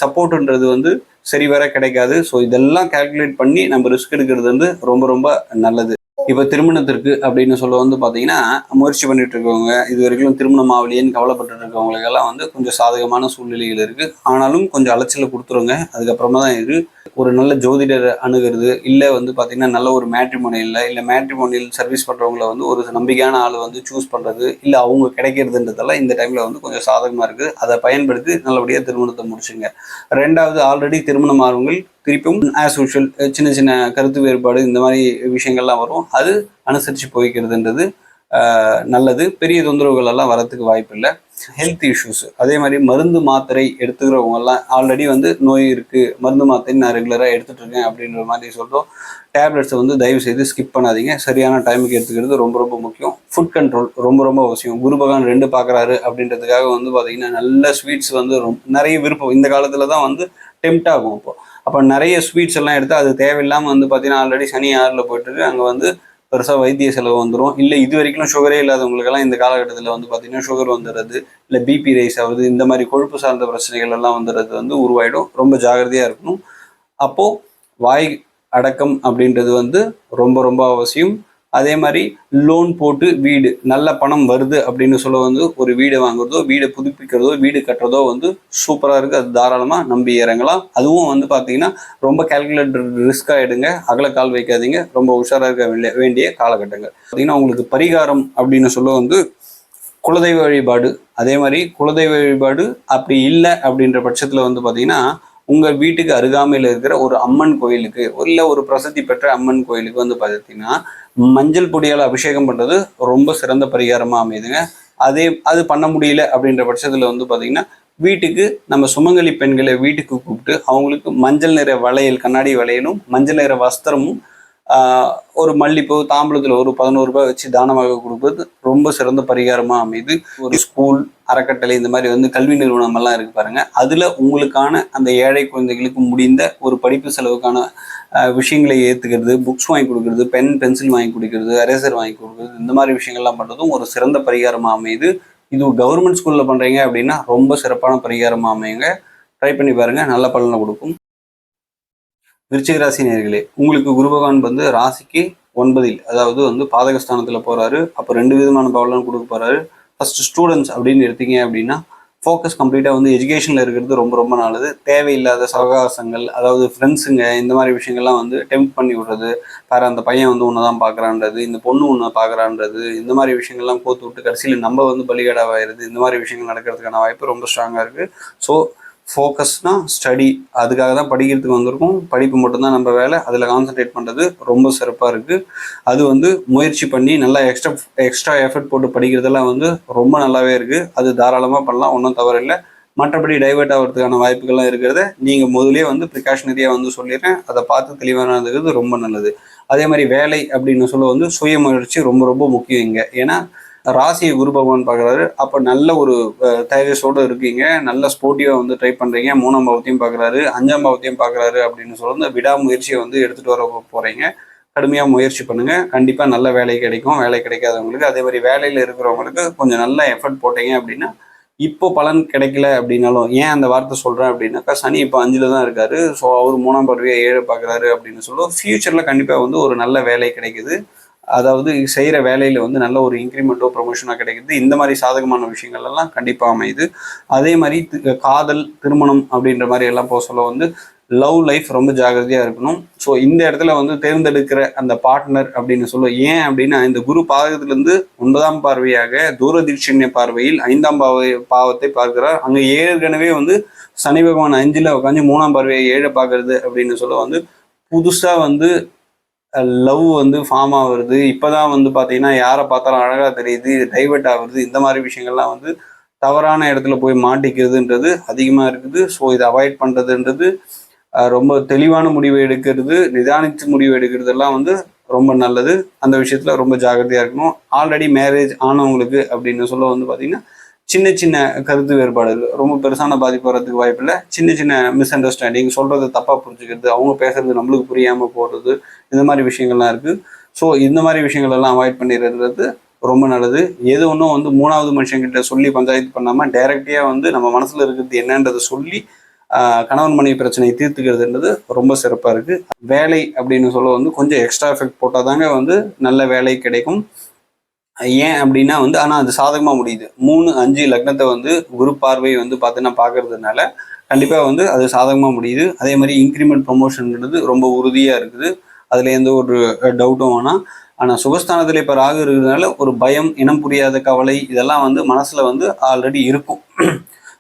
சப்போர்ட்ன்றது வந்து சரிவர கிடைக்காது. ஸோ இதெல்லாம் கால்குலேட் பண்ணி நம்ம ரிஸ்க் எடுக்கிறது வந்து ரொம்ப ரொம்ப நல்லது. இப்போ திருமணத்திற்கு அப்படின்னு சொல்ல வந்து பார்த்தீங்கன்னா முயற்சி பண்ணிட்டு இருக்கவங்க, இது வரைக்கும் திருமணம் ஆகலையேன்னு கவலைப்பட்டு இருக்கவங்களுக்கெல்லாம் வந்து கொஞ்சம் சாதகமான சூழ்நிலைகள் இருக்கு. ஆனாலும் கொஞ்சம் அலைச்சலை கொடுத்துருங்க. அதுக்கப்புறமா தான் இது ஒரு நல்ல ஜோதிடரை அணுகிறது, இல்லை வந்து பார்த்தீங்கன்னா நல்ல ஒரு மேட்ரிமோனியலில் இல்லை மேட்ரிமோனியல் சர்வீஸ் பண்ணுறவங்கள வந்து ஒரு நம்பிக்கையான ஆள் வந்து சூஸ் பண்ணுறது, இல்லை அவங்க கிடைக்கிறதுன்றதெல்லாம் இந்த டைமில் வந்து கொஞ்சம் சாதகமாக இருக்குது. அதை பயன்படுத்தி நல்லபடியாக திருமணத்தை முடிச்சுங்க. ரெண்டாவது, ஆல்ரெடி திருமணம் ஆனவங்க திருப்பியும் ஆஸ் யூஷுவல் சின்ன சின்ன கருத்து வேறுபாடு இந்த மாதிரி விஷயங்கள்லாம் வரும். அது அனுசரித்து போய்க்கிறதுன்றது நல்லது. பெரிய தொந்தரவுகள் எல்லாம் வரத்துக்கு வாய்ப்பு இல்லை. ஹெல்த் இஷ்யூஸ், அதே மாதிரி மருந்து மாத்திரை எடுத்துக்கிறவங்கெல்லாம் ஆல்ரெடி வந்து நோய் இருக்குது, மருந்து மாத்திரை நான் ரெகுலராக எடுத்துகிட்டு இருக்கேன் அப்படின்ற மாதிரி சொல்கிறோம். டேப்லெட்ஸை வந்து தயவு செய்து ஸ்கிப் பண்ணாதீங்க. சரியான டைமுக்கு எடுத்துக்கிறது ரொம்ப ரொம்ப முக்கியம். ஃபுட் கண்ட்ரோல் ரொம்ப ரொம்ப அவசியம். குரு பகவான் 2 பார்க்குறாரு அப்படின்றதுக்காக வந்து பார்த்தீங்கன்னா நல்ல ஸ்வீட்ஸ் வந்து நிறைய விருப்பம் இந்த காலத்தில் தான் வந்து டெம்ட் ஆகும். அப்போ நிறைய ஸ்வீட்ஸ் எல்லாம் எடுத்து அது தேவையில்லாமல் வந்து பார்த்தீங்கன்னா ஆல்ரெடி சனி 6ல் போயிட்டுருக்கு. அங்கே வந்து பெருசாக வைத்திய செலவு வந்துடும். இல்லை இது வரைக்கும் சுகரே இல்லாதவங்களுக்கெல்லாம் இந்த காலகட்டத்தில் வந்து பார்த்தீங்கன்னா சுகர் வந்துடுறது, இல்லை பிபி ரைஸ் ஆகுது, இந்த மாதிரி கொழுப்பு சார்ந்த பிரச்சனைகள் எல்லாம் வந்துடுறது வந்து உருவாயிடும். ரொம்ப ஜாகிரதையாக இருக்கணும். அப்போது வாய் அடக்கம் அப்படின்றது வந்து ரொம்ப ரொம்ப அவசியம். அதே மாதிரி லோன் போட்டு வீடு நல்ல பணம் வருது அப்படின்னு சொல்ல வந்து ஒரு வீடை வாங்குறதோ, வீடை புதுப்பிக்கிறதோ, வீடு கட்டுறதோ வந்து சூப்பராக இருக்குது. அது தாராளமாக நம்பி இறங்கலாம். அதுவும் வந்து பார்த்தீங்கன்னா ரொம்ப கால்குலேட்டர் ரிஸ்க்காக எடுங்க, அகலக்கால் வைக்காதீங்க. ரொம்ப உஷாராக இருக்க வேண்டிய காலகட்டங்கள். பார்த்தீங்கன்னா உங்களுக்கு பரிகாரம் அப்படின்னு சொல்ல வந்து குலதெய்வ வழிபாடு. அதே மாதிரி குலதெய்வ வழிபாடு அப்படி இல்லை அப்படின்ற பட்சத்தில் வந்து பார்த்தீங்கன்னா உங்கள் வீட்டுக்கு அருகாமையில் இருக்கிற ஒரு அம்மன் கோயிலுக்கு, இல்லை ஒரு பிரசித்தி பெற்ற அம்மன் கோயிலுக்கு வந்து பார்த்தீங்கன்னா மஞ்சள் பொடியால் அபிஷேகம் பண்ணுறது ரொம்ப சிறந்த பரிகாரமாக அமையுதுங்க. அது பண்ண முடியல அப்படின்ற பட்சத்தில் வந்து பார்த்தீங்கன்னா வீட்டுக்கு நம்ம சுமங்கலி பெண்களை வீட்டுக்கு கூப்பிட்டு அவங்களுக்கு மஞ்சள் நிற வளையல், கண்ணாடி வளையலும் மஞ்சள் நிற வஸ்திரமும் ஒரு மல்லிப்பூ தாம்பூலத்தில் ஒரு 11 ரூபாய் வச்சு தானமாக கொடுப்பது ரொம்ப சிறந்த பரிகாரமாக அமையுது. ஒரு ஸ்கூல், அறக்கட்டளை, இந்த மாதிரி வந்து கல்வி நிறுவனம் எல்லாம் இருக்கு பாருங்க, அதில் உங்களுக்கான அந்த ஏழை குழந்தைகளுக்கு முடிந்த ஒரு படிப்பு செலவுக்கான விஷயங்களை ஏற்றுக்கிறது, புக்ஸ் வாங்கி கொடுக்குறது, பென்சில் வாங்கி கொடுக்கிறது, அரேசர் வாங்கி கொடுக்குறது, இந்த மாதிரி விஷயங்கள்லாம் பண்ணுறதும் ஒரு சிறந்த பரிகாரமாக அமையுது. இது கவர்மெண்ட் ஸ்கூலில் பண்ணுறீங்க அப்படின்னா ரொம்ப சிறப்பான பரிகாரமாக அமையுங்க. ட்ரை பண்ணி பாருங்கள், நல்ல பலனை கொடுக்கும். விருச்சிக ராசி நேயர்களே, உங்களுக்கு குரு பகவான் வந்து ராசிக்கு 9ல், அதாவது வந்து பாதகஸ்தானத்தில் போகிறாரு. அப்போ 2 விதமான பலன் கொடுக்க போகிறாரு. ஃபர்ஸ்ட் ஸ்டூடெண்ட்ஸ் அப்படின்னு எடுத்தீங்க அப்படின்னா ஃபோக்கஸ் கம்ப்ளீட்டாக வந்து எஜுகேஷனில் இருக்கிறது ரொம்ப ரொம்ப நல்லது. தேவையில்லாத சவகாசங்கள், அதாவது ஃப்ரெண்ட்ஸுங்க, இந்த மாதிரி விஷயங்கள்லாம் வந்து டெம்ப்ட் பண்ணி விடுறது, வேறு அந்த பையன் வந்து ஒன்று தான் பார்க்குறான்றது, இந்த பொண்ணு ஒன்று பார்க்குறான்றது, இந்த மாதிரி விஷயங்கள்லாம் கோத்து விட்டு கடைசியில் நம்ம வந்து பலிகடாவாயிருது. இந்த மாதிரி விஷயங்கள் நடக்கிறதுக்கான வாய்ப்பு ரொம்ப ஸ்ட்ராங்காக இருக்குது. ஸோ ஃபோக்கஸ்னால் ஸ்டடி, அதுக்காக தான் படிக்கிறதுக்கு வந்திருக்கும். படிப்பு மட்டும்தான் நம்ம வேலை, அதில் கான்சன்ட்ரேட் பண்ணுறது ரொம்ப சிறப்பாக இருக்குது. அது வந்து முயற்சி பண்ணி நல்லா எக்ஸ்ட்ரா எஃபர்ட் போட்டு படிக்கிறதெல்லாம் வந்து ரொம்ப நல்லாவே இருக்குது. அது தாராளமாக பண்ணலாம், ஒன்றும் தவறு இல்லை. மற்றபடி டைவெர்ட் ஆகிறதுக்கான வாய்ப்புகள்லாம் இருக்கிறத நீங்கள் முதலே வந்து ப்ரிகாஷனரியாக வந்து சொல்லிடுறேன். அதை பார்த்து தெளிவானதுக்கு ரொம்ப நல்லது. அதே மாதிரி வேலை அப்படின்னு சொல்ல வந்து சுய முயற்சி ரொம்ப ரொம்ப முக்கியம் இங்கே. ஏன்னா ராசியை குரு பகவான் பார்க்குறாரு. அப்போ நல்ல ஒரு தேஜஸோடு இருக்கீங்க, நல்ல ஸ்போர்ட்டிவாக வந்து ட்ரை பண்ணுறீங்க. 3ஆம் பாவத்தையும் பார்க்குறாரு, 5ஆம் பாவத்தையும் பார்க்குறாரு அப்படின்னு சொல்ல விடாமுயற்சியை வந்து எடுத்துகிட்டு வர போகிறீங்க. கடுமையாக முயற்சி பண்ணுங்கள், கண்டிப்பாக நல்ல வேலை கிடைக்கும். வேலை கிடைக்காதவங்களுக்கு, அதே மாதிரி வேலையில் இருக்கிறவங்களுக்கு கொஞ்சம் நல்ல எஃபர்ட் போட்டீங்க அப்படின்னா இப்போ பலன் கிடைக்கல அப்படின்னாலும், ஏன் அந்த வார்த்தை சொல்கிறேன் அப்படின்னாக்கா சனி இப்போ 5ல் தான் இருக்காரு. ஸோ அவர் 3ஆம் பார்வையை 7 பார்க்குறாரு அப்படின்னு சொல்லுவோம். ஃபியூச்சரில் கண்டிப்பாக வந்து ஒரு நல்ல வேலை கிடைக்குது, அதாவது செய்கிற வேலையில் வந்து நல்ல ஒரு இன்க்ரிமெண்ட்டோ ப்ரொமோஷனோ கிடைக்குது. இந்த மாதிரி சாதகமான விஷயங்கள் எல்லாம் கண்டிப்பாக அமையுது. அதே மாதிரி காதல், திருமணம் அப்படின்ற மாதிரி எல்லாம் போக சொல்ல வந்து லவ் லைஃப் ரொம்ப ஜாகிரதையாக இருக்கணும். ஸோ இந்த இடத்துல வந்து தேர்ந்தெடுக்கிற அந்த பார்ட்னர் அப்படின்னு சொல்லுவோம். ஏன் அப்படின்னா இந்த குரு பாதகத்திலிருந்து 9ஆம் பார்வையாக தூரதீட்சண்ய பார்வையில் 5ஆம் பாவத்தை பார்க்கிறார். அங்கே ஏற்கனவே வந்து சனி பகவான் 5ல் உட்காந்து 3ஆம் பார்வையை 7 பார்க்கறது அப்படின்னு சொல்ல வந்து புதுசாக வந்து லவ் வந்து ஃபார்ம் ஆகுறது. இப்போதான் வந்து பார்த்தீங்கன்னா யாரை பார்த்தாலும் அழகாக தெரியுது, டைவர்ட் ஆகுறது, இந்த மாதிரி விஷயங்கள்லாம் வந்து தவறான இடத்துல போய் மாட்டிக்கிறதுன்றது அதிகமாக இருக்குது. ஸோ இதை அவாய்ட் பண்ணுறதுன்றது ரொம்ப தெளிவான முடிவு எடுக்கிறது, நிதானித்து முடிவு எடுக்கிறதெல்லாம் வந்து ரொம்ப நல்லது. அந்த விஷயத்தில் ரொம்ப ஜாகிரதையாக இருக்கணும். ஆல்ரெடி மேரேஜ் ஆனவங்களுக்கு அப்படின்னு சொல்ல வந்து பார்த்தீங்கன்னா சின்ன சின்ன கருத்து வேறுபாடுகள், ரொம்ப பெருசான பாதிப்பு வரதுக்கு வாய்ப்பில்லை. சின்ன சின்ன மிஸ் அண்டர்ஸ்டாண்டிங், சொல்கிறது தப்பாக புரிஞ்சுக்கிறது, அவங்க பேசுறது நம்மளுக்கு புரியாமல் போடுறது, இந்த மாதிரி விஷயங்கள்லாம் இருக்குது. ஸோ இந்த மாதிரி விஷயங்கள் எல்லாம் அவாய்ட் பண்ணிடுறது ரொம்ப நல்லது. எது ஒன்றும் வந்து 3வது மனுஷங்கிட்ட சொல்லி பஞ்சாயத்து பண்ணாமல் டைரக்டியாக வந்து நம்ம மனசில் இருக்கிறது என்னன்றதை சொல்லி கணவன் மனைவி பிரச்சனையை தீர்த்துக்கிறதுன்றது ரொம்ப சிறப்பாக இருக்குது. வேலை அப்படின்னு சொல்ல வந்து கொஞ்சம் எக்ஸ்ட்ரா எஃபெக்ட் போட்டால் தாங்க வந்து நல்ல வேலை கிடைக்கும். ஏன் அப்படின்னா வந்து ஆனால் அது சாதகமாக முடியுது. 3-5 லக்னத்தை வந்து குரு பார்வை வந்து பார்த்தீங்கன்னா பார்க்கறதுனால கண்டிப்பாக வந்து அது சாதகமாக முடியுது. அதே மாதிரி இன்க்ரிமெண்ட் ப்ரொமோஷன்ன்றது ரொம்ப உறுதியாக இருக்குது. அதில் எந்த ஒரு டவுட்டும் வேணாம். ஆனால் சுகஸ்தானத்தில் இப்போ ராகு இருக்கிறதுனால ஒரு பயம், இனம் புரியாத கவலை இதெல்லாம் வந்து மனசில் வந்து ஆல்ரெடி இருக்கும்.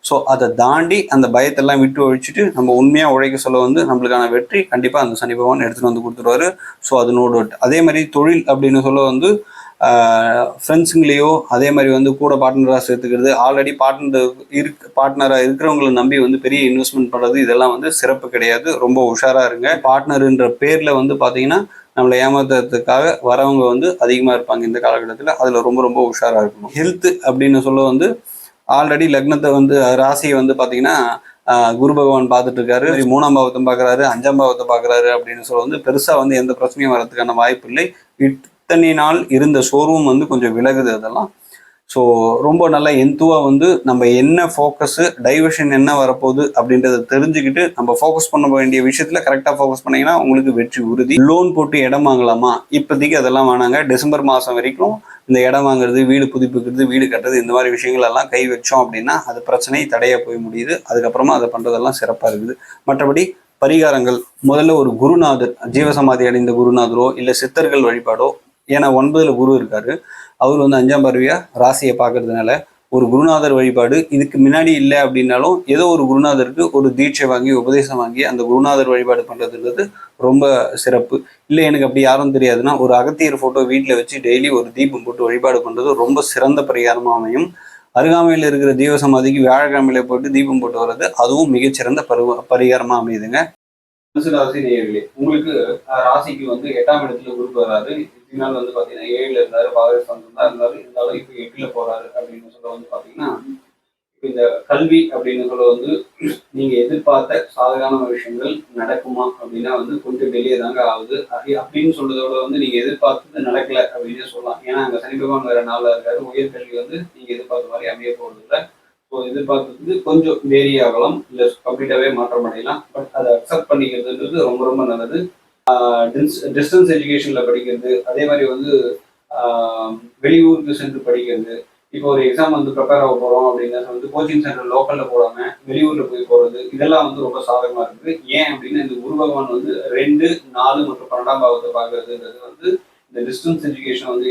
ஸோ அதை தாண்டி அந்த பயத்தெல்லாம் விட்டு ஒழிச்சிட்டு நம்ம உண்மையாக உழைக்க சொல்ல வந்து நம்மளுக்கான வெற்றி கண்டிப்பாக அந்த சனி பகவான் எடுத்துகிட்டு வந்து கொடுத்துருவாரு. ஸோ அது நோட் அவுட். அதே மாதிரி தொழில் அப்படின்னு சொல்ல வந்து ஃப்ரெண்ட்ஸுங்களையோ அதே மாதிரி வந்து கூட பார்ட்னராக சேர்த்துக்கிறது, ஆல்ரெடி பார்ட்னராக இருக்கிறவங்களை நம்பி வந்து பெரிய இன்வெஸ்ட்மெண்ட் பண்ணுறது இதெல்லாம் வந்து சிறப்பு கிடையாது. ரொம்ப உஷாராக இருங்க. பார்ட்னருன்ற பேரில் வந்து பார்த்தீங்கன்னா நம்மளை ஏமாத்துறதுக்காக வரவங்க வந்து அதிகமாக இருப்பாங்க இந்த காலகட்டத்தில். அதில் ரொம்ப ரொம்ப உஷாராக இருக்கணும். ஹெல்த்து அப்படின்னு சொல்ல வந்து ஆல்ரெடி லக்னத்தை வந்து ராசியை வந்து பார்த்தீங்கன்னா குரு பகவான் பார்த்துட்டு இருக்காரு. 3ஆம் பாவத்தை பார்க்குறாரு, 5ஆம் பாவத்தை பார்க்குறாரு அப்படின்னு சொல்ல வந்து பெருசாக வந்து எந்த பிரச்சனையும் வரதுக்கான வாய்ப்பு இல்லை. இத்தனை நாள் இருந்த சோர்வும் வந்து கொஞ்சம் விலகுது அதெல்லாம். ஸோ ரொம்ப நல்லா எந்துவாக வந்து நம்ம என்ன ஃபோக்கஸு டைவர்ஷன் என்ன வரப்போகுது அப்படின்றத தெரிஞ்சுக்கிட்டு நம்ம ஃபோக்கஸ் பண்ண வேண்டிய விஷயத்தில் கரெக்டாக ஃபோக்கஸ் பண்ணிங்கன்னா உங்களுக்கு வெற்றி உறுதி. லோன் போட்டு இடம் வாங்கலாமா? இப்போதைக்கு அதெல்லாம் வேணாங்க. டிசம்பர் மாதம் வரைக்கும் இந்த இடம் வாங்குறது, வீடு புதுப்பிக்கிறது, வீடு கட்டுறது இந்த மாதிரி விஷயங்கள் எல்லாம் கை வச்சோம் அப்படின்னா அது பிரச்சனை தடையாக போய் முடியுது. அதுக்கப்புறமா அதை பண்ணுறதெல்லாம் சிறப்பாக இருக்குது. மற்றபடி பரிகாரங்கள் முதல்ல ஒரு குருநாதர், ஜீவசமாதி அடைந்த குருநாதரோ இல்லை சித்தர்கள் வழிபாடோ, ஏன்னா 9ல் குரு இருக்காரு, அவர் வந்து 5ஆம் பார்வையா ராசியை பார்க்கறதுனால ஒரு குருநாதர் வழிபாடு இதுக்கு முன்னாடி இல்லை அப்படின்னாலும் ஏதோ ஒரு குருநாதருக்கு ஒரு தீட்சை வாங்கி உபதேசம் வாங்கி அந்த குருநாதர் வழிபாடு பண்ணுறதுன்றது ரொம்ப சிறப்பு. இல்லை எனக்கு அப்படி யாரும் தெரியாதுன்னா ஒரு அகத்தியர் ஃபோட்டோ வீட்டில் வச்சு டெய்லி ஒரு தீபம் போட்டு வழிபாடு பண்ணுறது ரொம்ப சிறந்த பரிகாரமாக அமையும். அருகாமையில் இருக்கிற ஜீவசமாதிக்கு வியாழக்கிழமையில போட்டு தீபம் போட்டு வர்றது அதுவும் மிகச்சிறந்த பரிகாரமாக அமையுதுங்க. ராசி நேயர்களே, உங்களுக்கு ராசிக்கு வந்து 8ஆம் இடத்துல குரு வராது. இதனால வந்து பாத்தீங்கன்னா 7ல் இருந்தாரு, பாகிஸ்தான் தான் இருந்தாலும் இப்போ 8ல் போறாரு அப்படின்னு சொல்ல வந்து பாத்தீங்கன்னா இப்போ இந்த கல்வி அப்படின்னு சொல்ல வந்து நீங்க எதிர்பார்த்த சாதகமான விஷயங்கள் நடக்குமா அப்படின்னா வந்து கொஞ்சம் வெளியே தாங்க ஆகுது. அப்படின்னு சொல்றதோட வந்து நீங்க எதிர்பார்த்தது நடக்கல அப்படின்னு சொல்லலாம். ஏன்னா அங்க சனி பகவான் வேற நாளில் இருக்காரு. உயர்கல்வி வந்து நீங்க எதிர்பார்த்த மாதிரி அமைய போறது இல்லை. ஸோ எதிர்பார்க்கறதுக்கு கொஞ்சம் வேரி ஆகலாம், இல்லை கம்ப்ளீட்டாகவே மாற்றம் அடையலாம். பட் அதை அக்செப்ட் பண்ணிக்கிறதுன்றது ரொம்ப ரொம்ப நல்லது. டிஸ்டன்ஸ் எஜுகேஷனில் படிக்கிறது, அதே மாதிரி வந்து வெளியூருக்கு சென்று படிக்கிறது. இப்போ ஒரு எக்ஸாம் வந்து ப்ரிப்பேர் ஆக போகிறோம் அப்படின்னா வந்து கோச்சிங் சென்டர் லோக்கலில் போடாமல் வெளியூரில் போய் போகிறது இதெல்லாம் வந்து ரொம்ப சாதகமாக இருக்குது. ஏன் அப்படின்னா இந்த குரு பகவான் வந்து 2, 4 மற்றும் 12ஆம் பாவத்தை பார்க்கறதுன்றது வந்து இந்த டிஸ்டன்ஸ் எஜுகேஷன் வந்து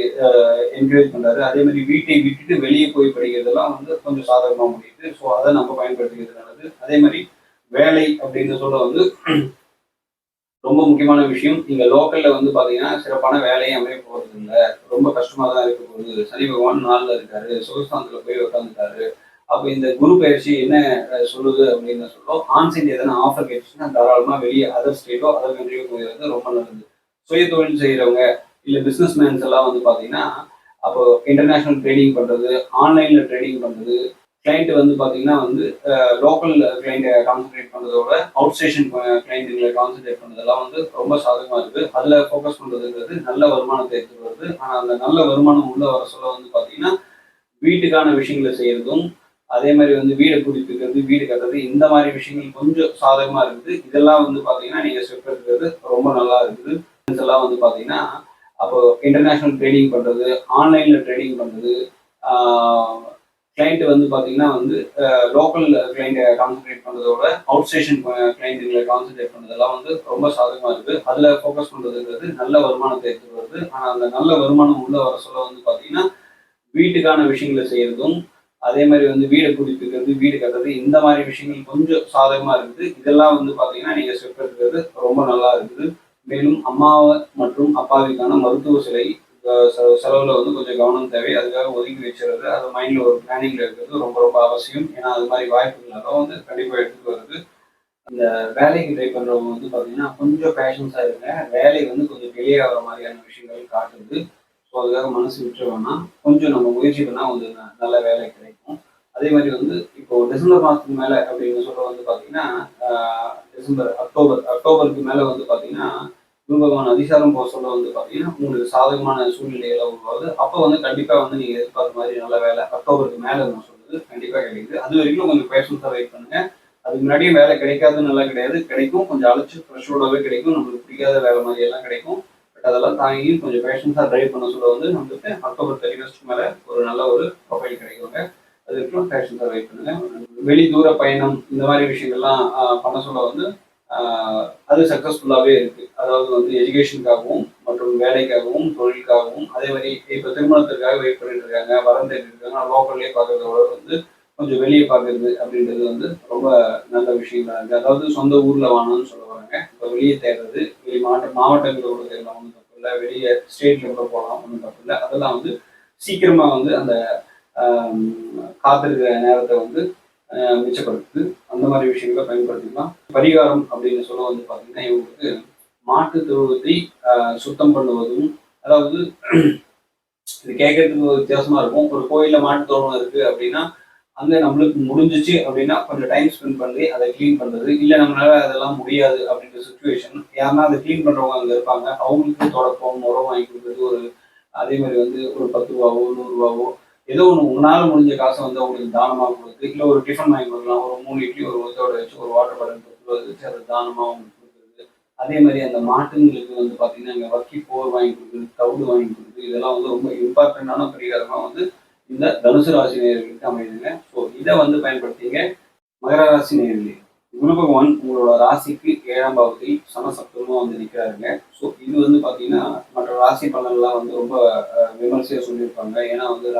என்கரேஜ் பண்ணுறாரு. அதே மாதிரி வீட்டை விட்டுட்டு வெளியே போய் படிக்கிறதெல்லாம் வந்து கொஞ்சம் சாதகமாக முடியுது. ஸோ அதை நம்ம பயன்படுத்திக்கிறது நல்லது. அதே மாதிரி வேலை அப்படின்னு சொல்ல வந்து ரொம்ப முக்கியமான விஷயம். நீங்க லோக்கல்ல வந்து பாத்தீங்கன்னா சிறப்பான வேலையை அமைய போறது இல்லை, ரொம்ப கஷ்டமா தான் இருக்க போகுது. சனி பகவான் 4ல் இருக்காரு, சுகஸ்தானத்துல போய் உட்காந்துட்டாரு. அப்ப இந்த குரு பயிற்சி என்ன சொல்லுது அப்படின்னு சொல்லும், ஆன்சைன் எதனா ஆஃபர் கிடைச்சுன்னா தாராளமா வெளியே அதர் ஸ்டேட்டோ அதர் கண்ட்ரியோ போயிடுறது ரொம்ப நல்லது. சுய தொழில் செய்யறவங்க இல்ல பிசினஸ் மேன்ஸ் எல்லாம் வந்து பாத்தீங்கன்னா அப்போ இன்டர்நேஷனல் ட்ரேடிங் பண்றது, ஆன்லைன்ல ட்ரேடிங் பண்றது, கிளைண்ட் வந்து பார்த்தீங்கன்னா வந்து லோக்கல் கிளைண்ட்டை கான்சன்ட்ரேட் பண்ணுறதோட அவுட் ஸ்டேஷன் கிளைண்ட்டுகளை கான்சன்ட்ரேட் பண்ணுறதெல்லாம் வந்து ரொம்ப சாதகமாக இருக்குது. அதில் ஃபோக்கஸ் பண்ணுறதுங்கிறது நல்ல வருமானத்தை எடுத்துட்டு வருது. ஆனால் அந்த நல்ல வருமானம் உள்ள வர சொல்ல வந்து பார்த்தீங்கன்னா வீட்டுக்கான விஷயங்களை செய்யறதும், அதே மாதிரி வந்து வீடை புதுப்பிக்கிறது, வீடு கட்டுறது இந்த மாதிரி விஷயங்கள் கொஞ்சம் சாதகமாக இருக்குது. இதெல்லாம் வந்து பார்த்தீங்கன்னா நீங்கள் ஸ்டெப் எடுக்கிறது ரொம்ப நல்லா இருக்குது. இதெல்லாம் வந்து பார்த்தீங்கன்னா அப்போ இன்டர்நேஷனல் ட்ரேடிங் பண்ணுறது, ஆன்லைனில் ட்ரேடிங் பண்ணுறது, கிளைண்ட் வந்து பார்த்தீங்கன்னா வந்து லோக்கல் கிளைண்ட்டை கான்சன்ட்ரேட் பண்ணுறதோட அவுட் ஸ்டேஷன் கிளைண்ட்டுகளை கான்சன்ட்ரேட் பண்ணுறதெல்லாம் வந்து ரொம்ப சாதகமாக இருக்குது. அதில் ஃபோக்கஸ் பண்ணுறதுங்கிறது நல்ல வருமானத்தை எடுத்துட்டு வருது. ஆனால் அந்த நல்ல வருமானம் உள்ள வர சொல்ல வந்து பார்த்தீங்கன்னா வீட்டுக்கான விஷயங்களை செய்யறதும், அதே மாதிரி வந்து வீடை புதுப்பிக்கிறது, வீடு கட்டுறது இந்த மாதிரி விஷயங்கள் கொஞ்சம் சாதகமாக இருக்குது. இதெல்லாம் வந்து பார்த்தீங்கன்னா நீங்கள் ஸ்டெப் எடுக்கிறது ரொம்ப நல்லா இருக்குது. மேலும் அம்மாவை மற்றும் அப்பாவிற்கான மருத்துவ செலவுல வந்து கொஞ்சம் கவனம் தேவை. அதுக்காக ஒதுக்கி வச்சுறது, அது மைண்ட்ல ஒரு பிளானிங்ல இருக்கிறது ரொம்ப ரொம்ப அவசியம். ஏன்னா அது மாதிரி வாய்ப்புகளாலும் வந்து கண்டிப்பா எடுத்துட்டு வருது. அந்த வேலைக்கு ட்ரை பண்றவங்க வந்து பாத்தீங்கன்னா கொஞ்சம் பேஷன்ஸா இருங்க. வேலை வந்து கொஞ்சம் டிலே ஆகிற மாதிரியான விஷயங்கள் காட்டுது. ஸோ அதுக்காக மனசு விட்டு வேணாம், கொஞ்சம் நம்ம முயற்சி பண்ணா வந்து நல்ல வேலை கிடைக்கும். அதே மாதிரி வந்து இப்போ டிசம்பர் மாதத்துக்கு மேல அப்படின்னு சொல்ல வந்து பாத்தீங்கன்னா அக்டோபருக்கு மேல வந்து பாத்தீங்கன்னா குரு பகவான் அதிசாரம் போக சொல்ல வந்து பார்த்தீங்கன்னா உங்களுக்கு சாதகமான சூழ்நிலைகளை உருவாகுது. அப்போ வந்து கண்டிப்பாக வந்து நீங்கள் எதிர்பார்த்த மாதிரி நல்ல வேலை அக்டோபருக்கு மேலே நான் சொல்றது கண்டிப்பாக கிடைக்குது. அது வரைக்கும் கொஞ்சம் பேஷன்ஸாக வெயிட் பண்ணுங்க. அதுக்கு முன்னாடியே வேலை கிடைக்காதுன்னு நல்லா கிடையாது, கிடைக்கும். கொஞ்சம் அழைச்சி ஃப்ரெஷ்ஷோடவே கிடைக்கும். நம்மளுக்கு பிடிக்காத வேலை மாதிரி எல்லாம் கிடைக்கும். பட் அதெல்லாம் தாங்கி கொஞ்சம் பேஷன்ஸாக ட்ரைவ் பண்ண சொல்ல வந்து நம்மளுக்கு அக்டோபர் 31 மேலே ஒரு நல்ல ஒரு ப்ரொஃபைல் கிடைக்குங்க. அதுக்கப்புறம் பேஷன்ஸாக வெயிட் பண்ணுங்க. வெளி தூர பயணம் இந்த மாதிரி விஷயங்கள்லாம் பண்ண சொல்ல வந்து அது சக்ஸஸ்ஃபுல்லாகவே இருக்குது. அதாவது வந்து எஜுகேஷனுக்காகவும் மற்றும் வேலைக்காகவும் தொழிலுக்காகவும் அதே மாதிரி இப்போ திருமணத்திற்காக வெயிட் பண்ணிட்டு இருக்காங்க, வரம் தேடிட்டு இருக்காங்க. லோக்கல்லே பார்க்கறதோட வந்து கொஞ்சம் வெளியே பார்க்கறது அப்படின்றது வந்து ரொம்ப நல்ல விஷயங்களா இருக்குது. அதாவது சொந்த ஊரில் வாங்கணும்னு சொல்ல வராங்க. இப்போ வெளியே தேடுறது, வெளி மாவட்டங்களில் கூட தேடலாம், ஒன்றும் தப்பு இல்லை. வெளியே ஸ்டேட்டில் கூட போகலாம், ஒன்றும் தப்பு இல்லை. அதெல்லாம் வந்து சீக்கிரமாக வந்து அந்த காத்திருக்கிற நேரத்தை வந்து மிச்சப்படுத்துது. அந்த மாதிரி விஷயங்களை பயன்படுத்திக்கலாம். பரிகாரம் அப்படின்னு சொல்ல வந்து பார்த்தீங்கன்னா இவங்களுக்கு மாட்டு தொழுவத்தை சுத்தம் பண்ணுவதும், அதாவது இது கேட்கறதுக்கு ஒரு வித்தியாசமா இருக்கும். ஒரு கோயில்ல மாட்டு தொழுவம் இருக்கு அப்படின்னா அங்கே நம்மளுக்கு முடிஞ்சிச்சு அப்படின்னா கொஞ்சம் டைம் ஸ்பெண்ட் பண்ணி அதை க்ளீன் பண்ணுறது. இல்லை நம்மளால அதெல்லாம் முடியாது அப்படின்ற சுச்சுவேஷன், யாருன்னா அதை க்ளீன் பண்ணுறவங்க அங்கே இருப்பாங்க, அவங்களுக்கு தொடப்பம் உரம் வாங்கி கொடுக்குறது. ஒரு அதே மாதிரி வந்து ஒரு 10 ரூபாவோ 100 ரூபாவோ ஏதோ ஒன்று உங்களால் முடிஞ்ச காசை வந்து அவங்களுக்கு தானமாக கொடுத்து, இல்லை ஒரு டிஃபன் வாங்கி கொடுக்கலாம், ஒரு 3 இட்லி ஒரு ஒத்தோட வச்சு ஒரு வாட்டர் பாட்டில் வச்சு அதை தானமாக அவங்களுக்கு கொடுக்குறது. அதே மாதிரி அந்த மாட்டுங்களுக்கு வந்து பார்த்தீங்கன்னா இங்கே வக்கி போர் வாங்கி கொடுக்குறது, தவிடு வாங்கி கொடுக்குறது, இதெல்லாம் வந்து ரொம்ப இம்பார்ட்டண்டான பரிகாரமாக வந்து இந்த தனுசு ராசி நேயர்களுக்கு அமைதுங்க. ஸோ இதை வந்து பயன்படுத்திங்க. மகர ராசி நேயர்களே, குரு பகவான் உங்களோட ராசிக்கு 7ஆம் பாவத்தில் சமசப்தமாக வந்து நிற்கிறாருங்க. ஸோ இது வந்து பார்த்தீங்கன்னா மற்ற ராசி பலன்லாம் வந்து ரொம்ப விமர்சையாக சொல்லியிருப்பாங்க. ஏன்னா வந்து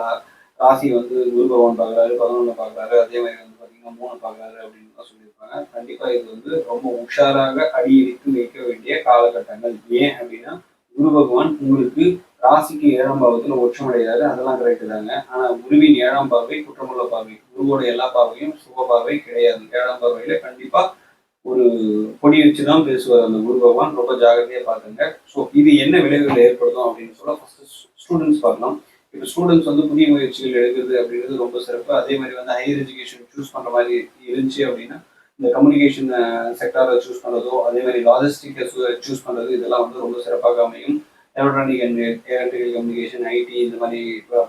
ராசி வந்து குரு பகவான் பார்க்குறாரு, 11 பார்க்குறாரு, அதே மாதிரி வந்து பார்த்தீங்கன்னா 3 பார்க்குறாரு அப்படின்னு தான் சொல்லியிருப்பாங்க. கண்டிப்பாக இது வந்து ரொம்ப உஷாராக அடியெடுத்து வைக்க வேண்டிய காலகட்டங்கள். ஏன் அப்படின்னா குரு பகவான் உங்களுக்கு ராசிக்கு 7ஆம் பாவத்தில் உச்சமடைகிறாரு, அதெல்லாம் கரெக்டு தாங்க. ஆனால் குருவின் 7ஆம் பார்வை குற்றமுள்ள பார்வை. குருவோட எல்லா பார்வையும் சுப பார்வை கிடையாது. 7ஆம் பார்வையில கண்டிப்பா ஒரு பொடி வச்சுதான் பேசுவார் அந்த குரு பகவான். ரொம்ப ஜாகிரதையா பாத்துங்க. ஸோ இது என்ன விளைவுகள் ஏற்படுத்தும் அப்படின்னு சொல்ல ஃபர்ஸ்ட் ஸ்டூடெண்ட்ஸ் பார்க்கலாம். இப்போ ஸ்டூடெண்ட்ஸ் வந்து புதிய முயற்சிகள் எடுக்கிறது அப்படிங்கிறது ரொம்ப சிறப்பு. அதே மாதிரி வந்து ஹையர் எஜுகேஷன் சூஸ் பண்ற மாதிரி இருந்துச்சு அப்படின்னா இந்த கம்யூனிகேஷன் செக்டாரை சூஸ் பண்ணுறதோ, அதே மாதிரி லாஜிஸ்டிக்கை சூஸ் பண்ணுறது, இதெல்லாம் வந்து ரொம்ப சிறப்பாக அமையும். Electronic and electrical communication, IT இந்த மாதிரி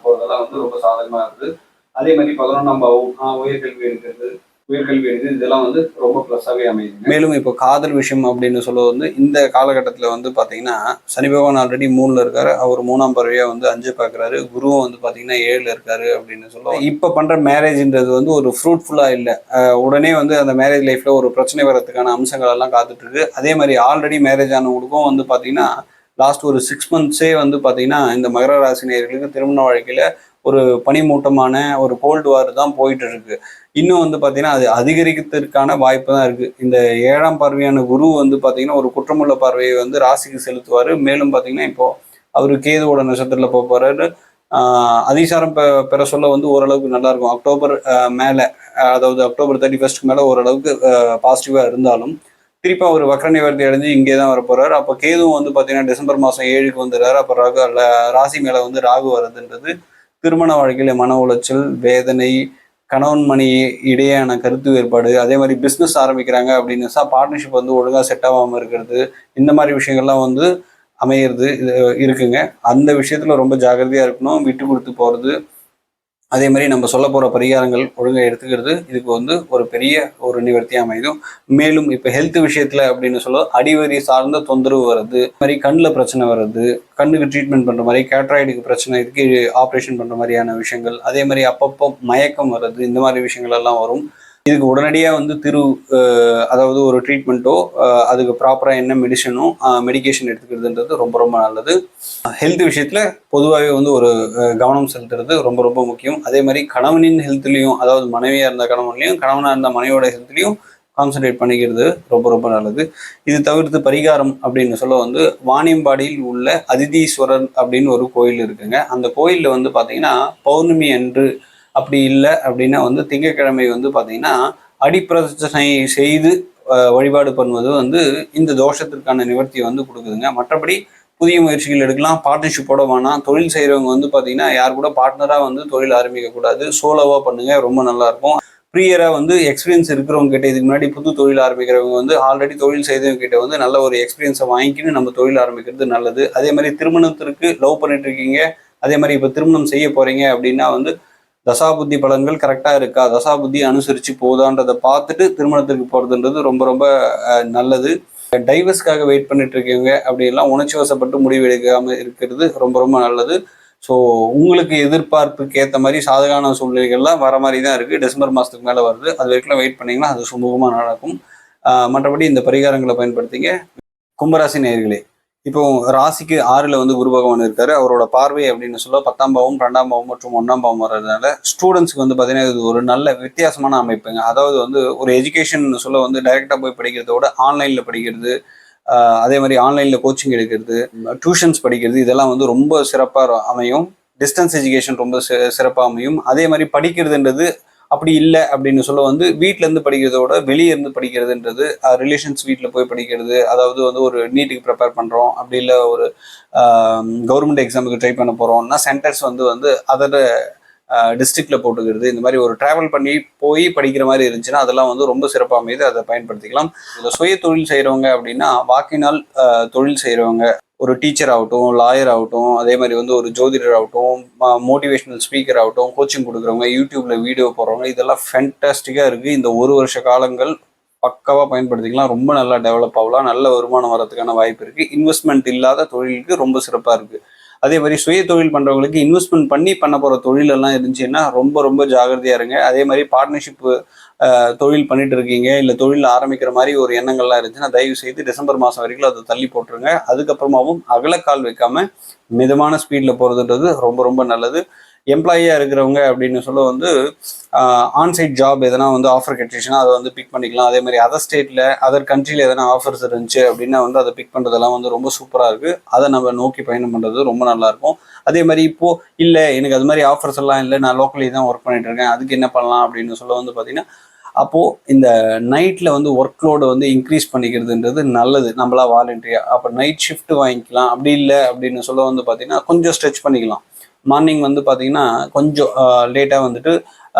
போகிறதெல்லாம் வந்து ரொம்ப சாதகமாக இருக்குது. அதே மாதிரி 11ஆம் பாவம் உயர்கல்வி எடுக்கிறது, இதெல்லாம் வந்து ரொம்ப ப்ளஸ்ஸாகவே அமையுது. மேலும் இப்போ காதல் விஷயம் அப்படின்னு சொல்ல வந்து இந்த காலகட்டத்தில் வந்து பார்த்தீங்கன்னா சனி பகவான் ஆல்ரெடி 3ல் இருக்காரு, அவர் 3ஆம் பார்வையாக வந்து 5 பார்க்குறாரு, குருவும் வந்து பார்த்தீங்கன்னா 7ல் இருக்காரு அப்படின்னு சொல்லுவோம். இப்போ பண்ணுற மேரேஜ்ன்றது வந்து ஒரு ஃப்ரூட்ஃபுல்லாக இல்லை. உடனே வந்து அந்த மேரேஜ் லைஃப்பில் ஒரு பிரச்சனை வரதுக்கான அம்சங்கள் எல்லாம் காத்துட்டு இருக்கு. அதே மாதிரி ஆல்ரெடி மேரேஜ் ஆனவங்களுக்கும் வந்து பார்த்தீங்கன்னா லாஸ்ட் ஒரு 6 மந்த்ஸே வந்து பார்த்தீங்கன்னா இந்த மகர ராசி நேயர்களுக்கு திருமண வாழ்க்கையில் ஒரு பனிமூட்டமான ஒரு கோல்டு வார் தான் போயிட்டு இருக்கு. இன்னும் வந்து பார்த்தீங்கன்னா அது அதிகரிக்கிறதுக்கான வாய்ப்பு தான் இருக்கு. இந்த 7ஆம் பார்வையான குரு வந்து பார்த்தீங்கன்னா ஒரு குற்றமுள்ள பார்வையை வந்து ராசிக்கு செலுத்துவார். மேலும் பார்த்தீங்கன்னா இப்போ அவரு கேதுவோட நட்சத்திரத்தில் போக போறாரு. அதிசாரம் பெற சொல்ல வந்து ஓரளவுக்கு நல்லா இருக்கும். அக்டோபர் மேலே, அதாவது அக்டோபர் 31 மேலே ஓரளவுக்கு பாசிட்டிவாக இருந்தாலும் திருப்பி அவர் வக்ர நிவர்த்தி அடைஞ்சு இங்கே தான் வர போறாரு. அப்போ கேதுவும் வந்து பார்த்தீங்கன்னா டிசம்பர் மாதம் 7க்கு வந்துடுறாரு. அப்போ ராசி மேலே வந்து ராகு வர்றதுன்றது திருமண வாழ்க்கையில மன உளைச்சல், வேதனை, கணவன் மணி இடையேயான கருத்து வேறுபாடு, அதே மாதிரி பிஸ்னஸ் ஆரம்பிக்கிறாங்க அப்படின்னு பார்ட்னர்ஷிப் வந்து ஒழுங்காக செட் ஆகாமல் இருக்கிறது, இந்த மாதிரி விஷயங்கள்லாம் வந்து அமையிறது இருக்குங்க. அந்த விஷயத்துல ரொம்ப ஜாகிரதையா இருக்கணும், விட்டு கொடுத்து போறது. அதே மாதிரி நம்ம சொல்ல போகிற பரிகாரங்கள் ஒழுங்காக எடுத்துக்கிறது இதுக்கு வந்து ஒரு பெரிய ஒரு நிவர்த்தியாக அமைதும். மேலும் இப்போ ஹெல்த் விஷயத்தில் அப்படின்னு சொல்ல அடிவரி சார்ந்த தொந்தரவு வர்றது, மாதிரி கண்ணில் பிரச்சனை வர்றது, கண்ணுக்கு ட்ரீட்மெண்ட் பண்ணுற மாதிரி, கேட்ராய்டுக்கு பிரச்சனை, இதுக்கு ஆப்ரேஷன் பண்ணுற மாதிரியான விஷயங்கள், அதே மாதிரி அப்பப்போ மயக்கம் வர்றது, இந்த மாதிரி விஷயங்கள் எல்லாம் வரும். இதுக்கு உடனடியாக வந்து அதாவது ஒரு ட்ரீட்மெண்ட்டோ அதுக்கு ப்ராப்பராக என்ன மெடிகேஷன் எடுத்துக்கிறதுன்றது ரொம்ப ரொம்ப நல்லது. ஹெல்த் விஷயத்தில் பொதுவாகவே வந்து ஒரு கவனம் செலுத்துறது ரொம்ப ரொம்ப முக்கியம். அதே மாதிரி கணவனின் ஹெல்த்லையும், அதாவது மனைவியாக இருந்த கணவன்லையும், கணவனாக இருந்த மனைவியோட ஹெல்த்லையும் கான்சன்ட்ரேட் பண்ணிக்கிறது ரொம்ப ரொம்ப நல்லது. இது தவிர்த்து பரிகாரம் அப்படின்னு சொல்ல வந்து வாணியம்பாடியில் உள்ள அதிதீஸ்வரர் அப்படின்னு ஒரு கோயில் இருக்குங்க. அந்த கோயிலில் வந்து பார்த்தீங்கன்னா பௌர்ணமி அன்று அப்படி இல்லை அப்படின்னா வந்து திங்கட்கிழமை வந்து பார்த்தீங்கன்னா அடிப்பிரதட்சணை செய்து வழிபாடு பண்ணுவது வந்து இந்த தோஷத்திற்கான நிவர்த்தியை வந்து கொடுக்குதுங்க. மற்றபடி புதிய முயற்சிகள் எடுக்கலாம், பார்ட்னர்ஷிப்போட வேணாம். தொழில் செய்கிறவங்க வந்து பார்த்தீங்கன்னா யார் கூட பார்ட்னராக வந்து தொழில் ஆரம்பிக்கக்கூடாது, சோலோவாக பண்ணுங்க, ரொம்ப நல்லாயிருக்கும். ப்ரீயராக வந்து எக்ஸ்பீரியன்ஸ் இருக்கிறவங்க கிட்ட, இதுக்கு முன்னாடி புது தொழில் ஆரம்பிக்கிறவங்க வந்து ஆல்ரெடி தொழில் செய்தவங்க கிட்ட வந்து நல்ல ஒரு எக்ஸ்பீரியன்ஸை வாங்கிக்கின்னு நம்ம தொழில் ஆரம்பிக்கிறது நல்லது. அதே மாதிரி திருமணத்திற்கு லவ் பண்ணிட்டு இருக்கீங்க, அதே மாதிரி இப்போ திருமணம் செய்ய போறீங்க அப்படின்னா வந்து தசாபுத்தி பலன்கள் கரெக்டாக இருக்கா, தசாபுத்தி அனுசரித்து போதான்றதை பார்த்துட்டு திருமணத்துக்கு போகிறதுன்றது ரொம்ப ரொம்ப நல்லது. டைவர்ஸ்க்காக வெயிட் பண்ணிட்டு இருக்கீங்க அப்படிலாம் உணர்ச்சி வசப்பட்டு முடிவு எடுக்காமல் இருக்கிறது ரொம்ப ரொம்ப நல்லது. ஸோ உங்களுக்கு எதிர்பார்ப்புக்கு ஏற்ற மாதிரி சாதகான சூழ்நிலைகள்லாம் வர மாதிரி தான் இருக்குது. டிசம்பர் மாதத்துக்கு மேலே வருது. அது வரைக்கும் வெயிட் பண்ணிங்கன்னா அது சுமூகமாக நடக்கும். மற்றபடி இந்த பரிகாரங்களை பயன்படுத்திங்க. கும்பராசி நேயர்களே, இப்போ ராசிக்கு 6ல் வந்து குரு பகவான் இருக்காரு. அவரோட பார்வை அப்படின்னு சொல்ல 10ஆம் பாவம், 2ஆம் பாவம் மற்றும் 1ஆம் பாவம் வர்றதுனால ஸ்டூடெண்ட்ஸ்க்கு வந்து பார்த்தீங்கன்னா இது ஒரு நல்ல வித்தியாசமான அமைப்புங்க. அதாவது வந்து ஒரு எஜுகேஷன் சொல்ல வந்து டைரெக்டாக போய் படிக்கிறத விட ஆன்லைனில் படிக்கிறது, அதே மாதிரி ஆன்லைனில் கோச்சிங் எடுக்கிறது, டியூஷன்ஸ் படிக்கிறது, இதெல்லாம் வந்து ரொம்ப சிறப்பாக அமையும். டிஸ்டன்ஸ் எஜுகேஷன் ரொம்ப சிறப்பாக அமையும். அதே மாதிரி படிக்கிறதுன்றது அப்படி இல்லை அப்படின்னு சொல்ல வந்து வீட்டிலேருந்து படிக்கிறதோட வெளியே இருந்து படிக்கிறதுன்றது, ரிலேஷன்ஸ் வீட்டில் போய் படிக்கிறது, அதாவது வந்து ஒரு நீட்டுக்கு ப்ரிப்பேர் பண்ணுறோம், அப்படி இல்லை ஒரு கவர்மெண்ட் எக்ஸாமுக்கு ட்ரை பண்ண போகிறோம்னா சென்டர்ஸ் வந்து அதோட டிஸ்ட்ரிக்டில் போட்டுக்கிறது, இந்த மாதிரி ஒரு ட்ராவல் பண்ணி போய் படிக்கிற மாதிரி இருந்துச்சுன்னா அதெல்லாம் வந்து ரொம்ப சிறப்பாக அமைது. அதை பயன்படுத்திக்கலாம். இதில் சுய தொழில் செய்கிறவங்க அப்படின்னா வாக்கினால் தொழில் செய்கிறவங்க, ஒரு டீச்சர் ஆகட்டும், லாயர் ஆகட்டும், அதே மாதிரி வந்து ஒரு ஜோதிடர் ஆகட்டும், மோட்டிவேஷனல் ஸ்பீக்கர் ஆகட்டும், கோச்சிங் கொடுக்குறவங்க, யூடியூப்ல வீடியோ போடுறவங்க, இதெல்லாம் ஃபேன்டாஸ்டிக்காக இருக்குது. இந்த ஒரு வருஷ காலங்கள் பக்காவாக பயன்படுத்திக்கலாம். ரொம்ப நல்லா டெவலப் ஆகலாம். நல்ல வருமானம் வரதுக்கான வாய்ப்பு இருக்குது. இன்வெஸ்ட்மெண்ட் இல்லாத தொழிலுக்கு ரொம்ப சிறப்பாக இருக்குது. அதே மாதிரி சுய தொழில் பண்ணுறவங்களுக்கு இன்வெஸ்ட்மெண்ட் பண்ண போகிற தொழிலெல்லாம் இருந்துச்சுன்னா ரொம்ப ரொம்ப ஜாகிரதையாக இருங்க. அதே மாதிரி பார்ட்னர்ஷிப் தொழில் பண்ணிட்டு இருக்கீங்க, இல்லை தொழில் ஆரம்பிக்கிற மாதிரி ஒரு எண்ணங்கள்லாம் இருந்துச்சுன்னா தயவு செய்து டிசம்பர் மாதம் வரைக்கும் அதை தள்ளி போட்டுருங்க. அதுக்கப்புறமாவும் அகலக்கால் வைக்காம மிதமான ஸ்பீடில் போகிறதுன்றது ரொம்ப ரொம்ப நல்லது. எம்ப்ளாயியாக இருக்கிறவங்க அப்படின்னு சொல்ல வந்து ஆன்சைட் ஜாப் எதனா வந்து ஆஃபர் கிடைச்சிச்சுன்னா அதை வந்து பிக் பண்ணிக்கலாம். அதே மாதிரி அதர் ஸ்டேட்டில், அதர் கண்ட்ரியில் எதனா ஆஃபர்ஸ் இருந்துச்சு அப்படின்னா வந்து அதை பிக் பண்ணுறதெல்லாம் வந்து ரொம்ப சூப்பராக இருக்குது. அதை நம்ம நோக்கி பயணம் பண்ணுறது ரொம்ப நல்லாயிருக்கும். அதே மாதிரி இப்போது இல்லை எனக்கு அது மாதிரி ஆஃபர்ஸ் எல்லாம் இல்லை, நான் லோக்கலி தான் ஒர்க் பண்ணிட்டு இருக்கேன், அதுக்கு என்ன பண்ணலாம் அப்படின்னு சொல்ல வந்து பார்த்தீங்கன்னா அப்போது இந்த நைட்டில் வந்து ஒர்க் லோடு வந்து இன்க்ரீஸ் பண்ணிக்கிறதுன்றது நல்லது. நம்மளா வாலண்டரியாக அப்போ நைட் ஷிஃப்ட் வாங்கிக்கலாம். அப்படி இல்லை அப்படின்னு சொல்ல வந்து பார்த்தீங்கன்னா கொஞ்சம் ஸ்ட்ரெச் பண்ணிக்கலாம். மார்னிங் வந்து பார்த்தீங்கன்னா கொஞ்சம் லேட்டாக வந்துட்டு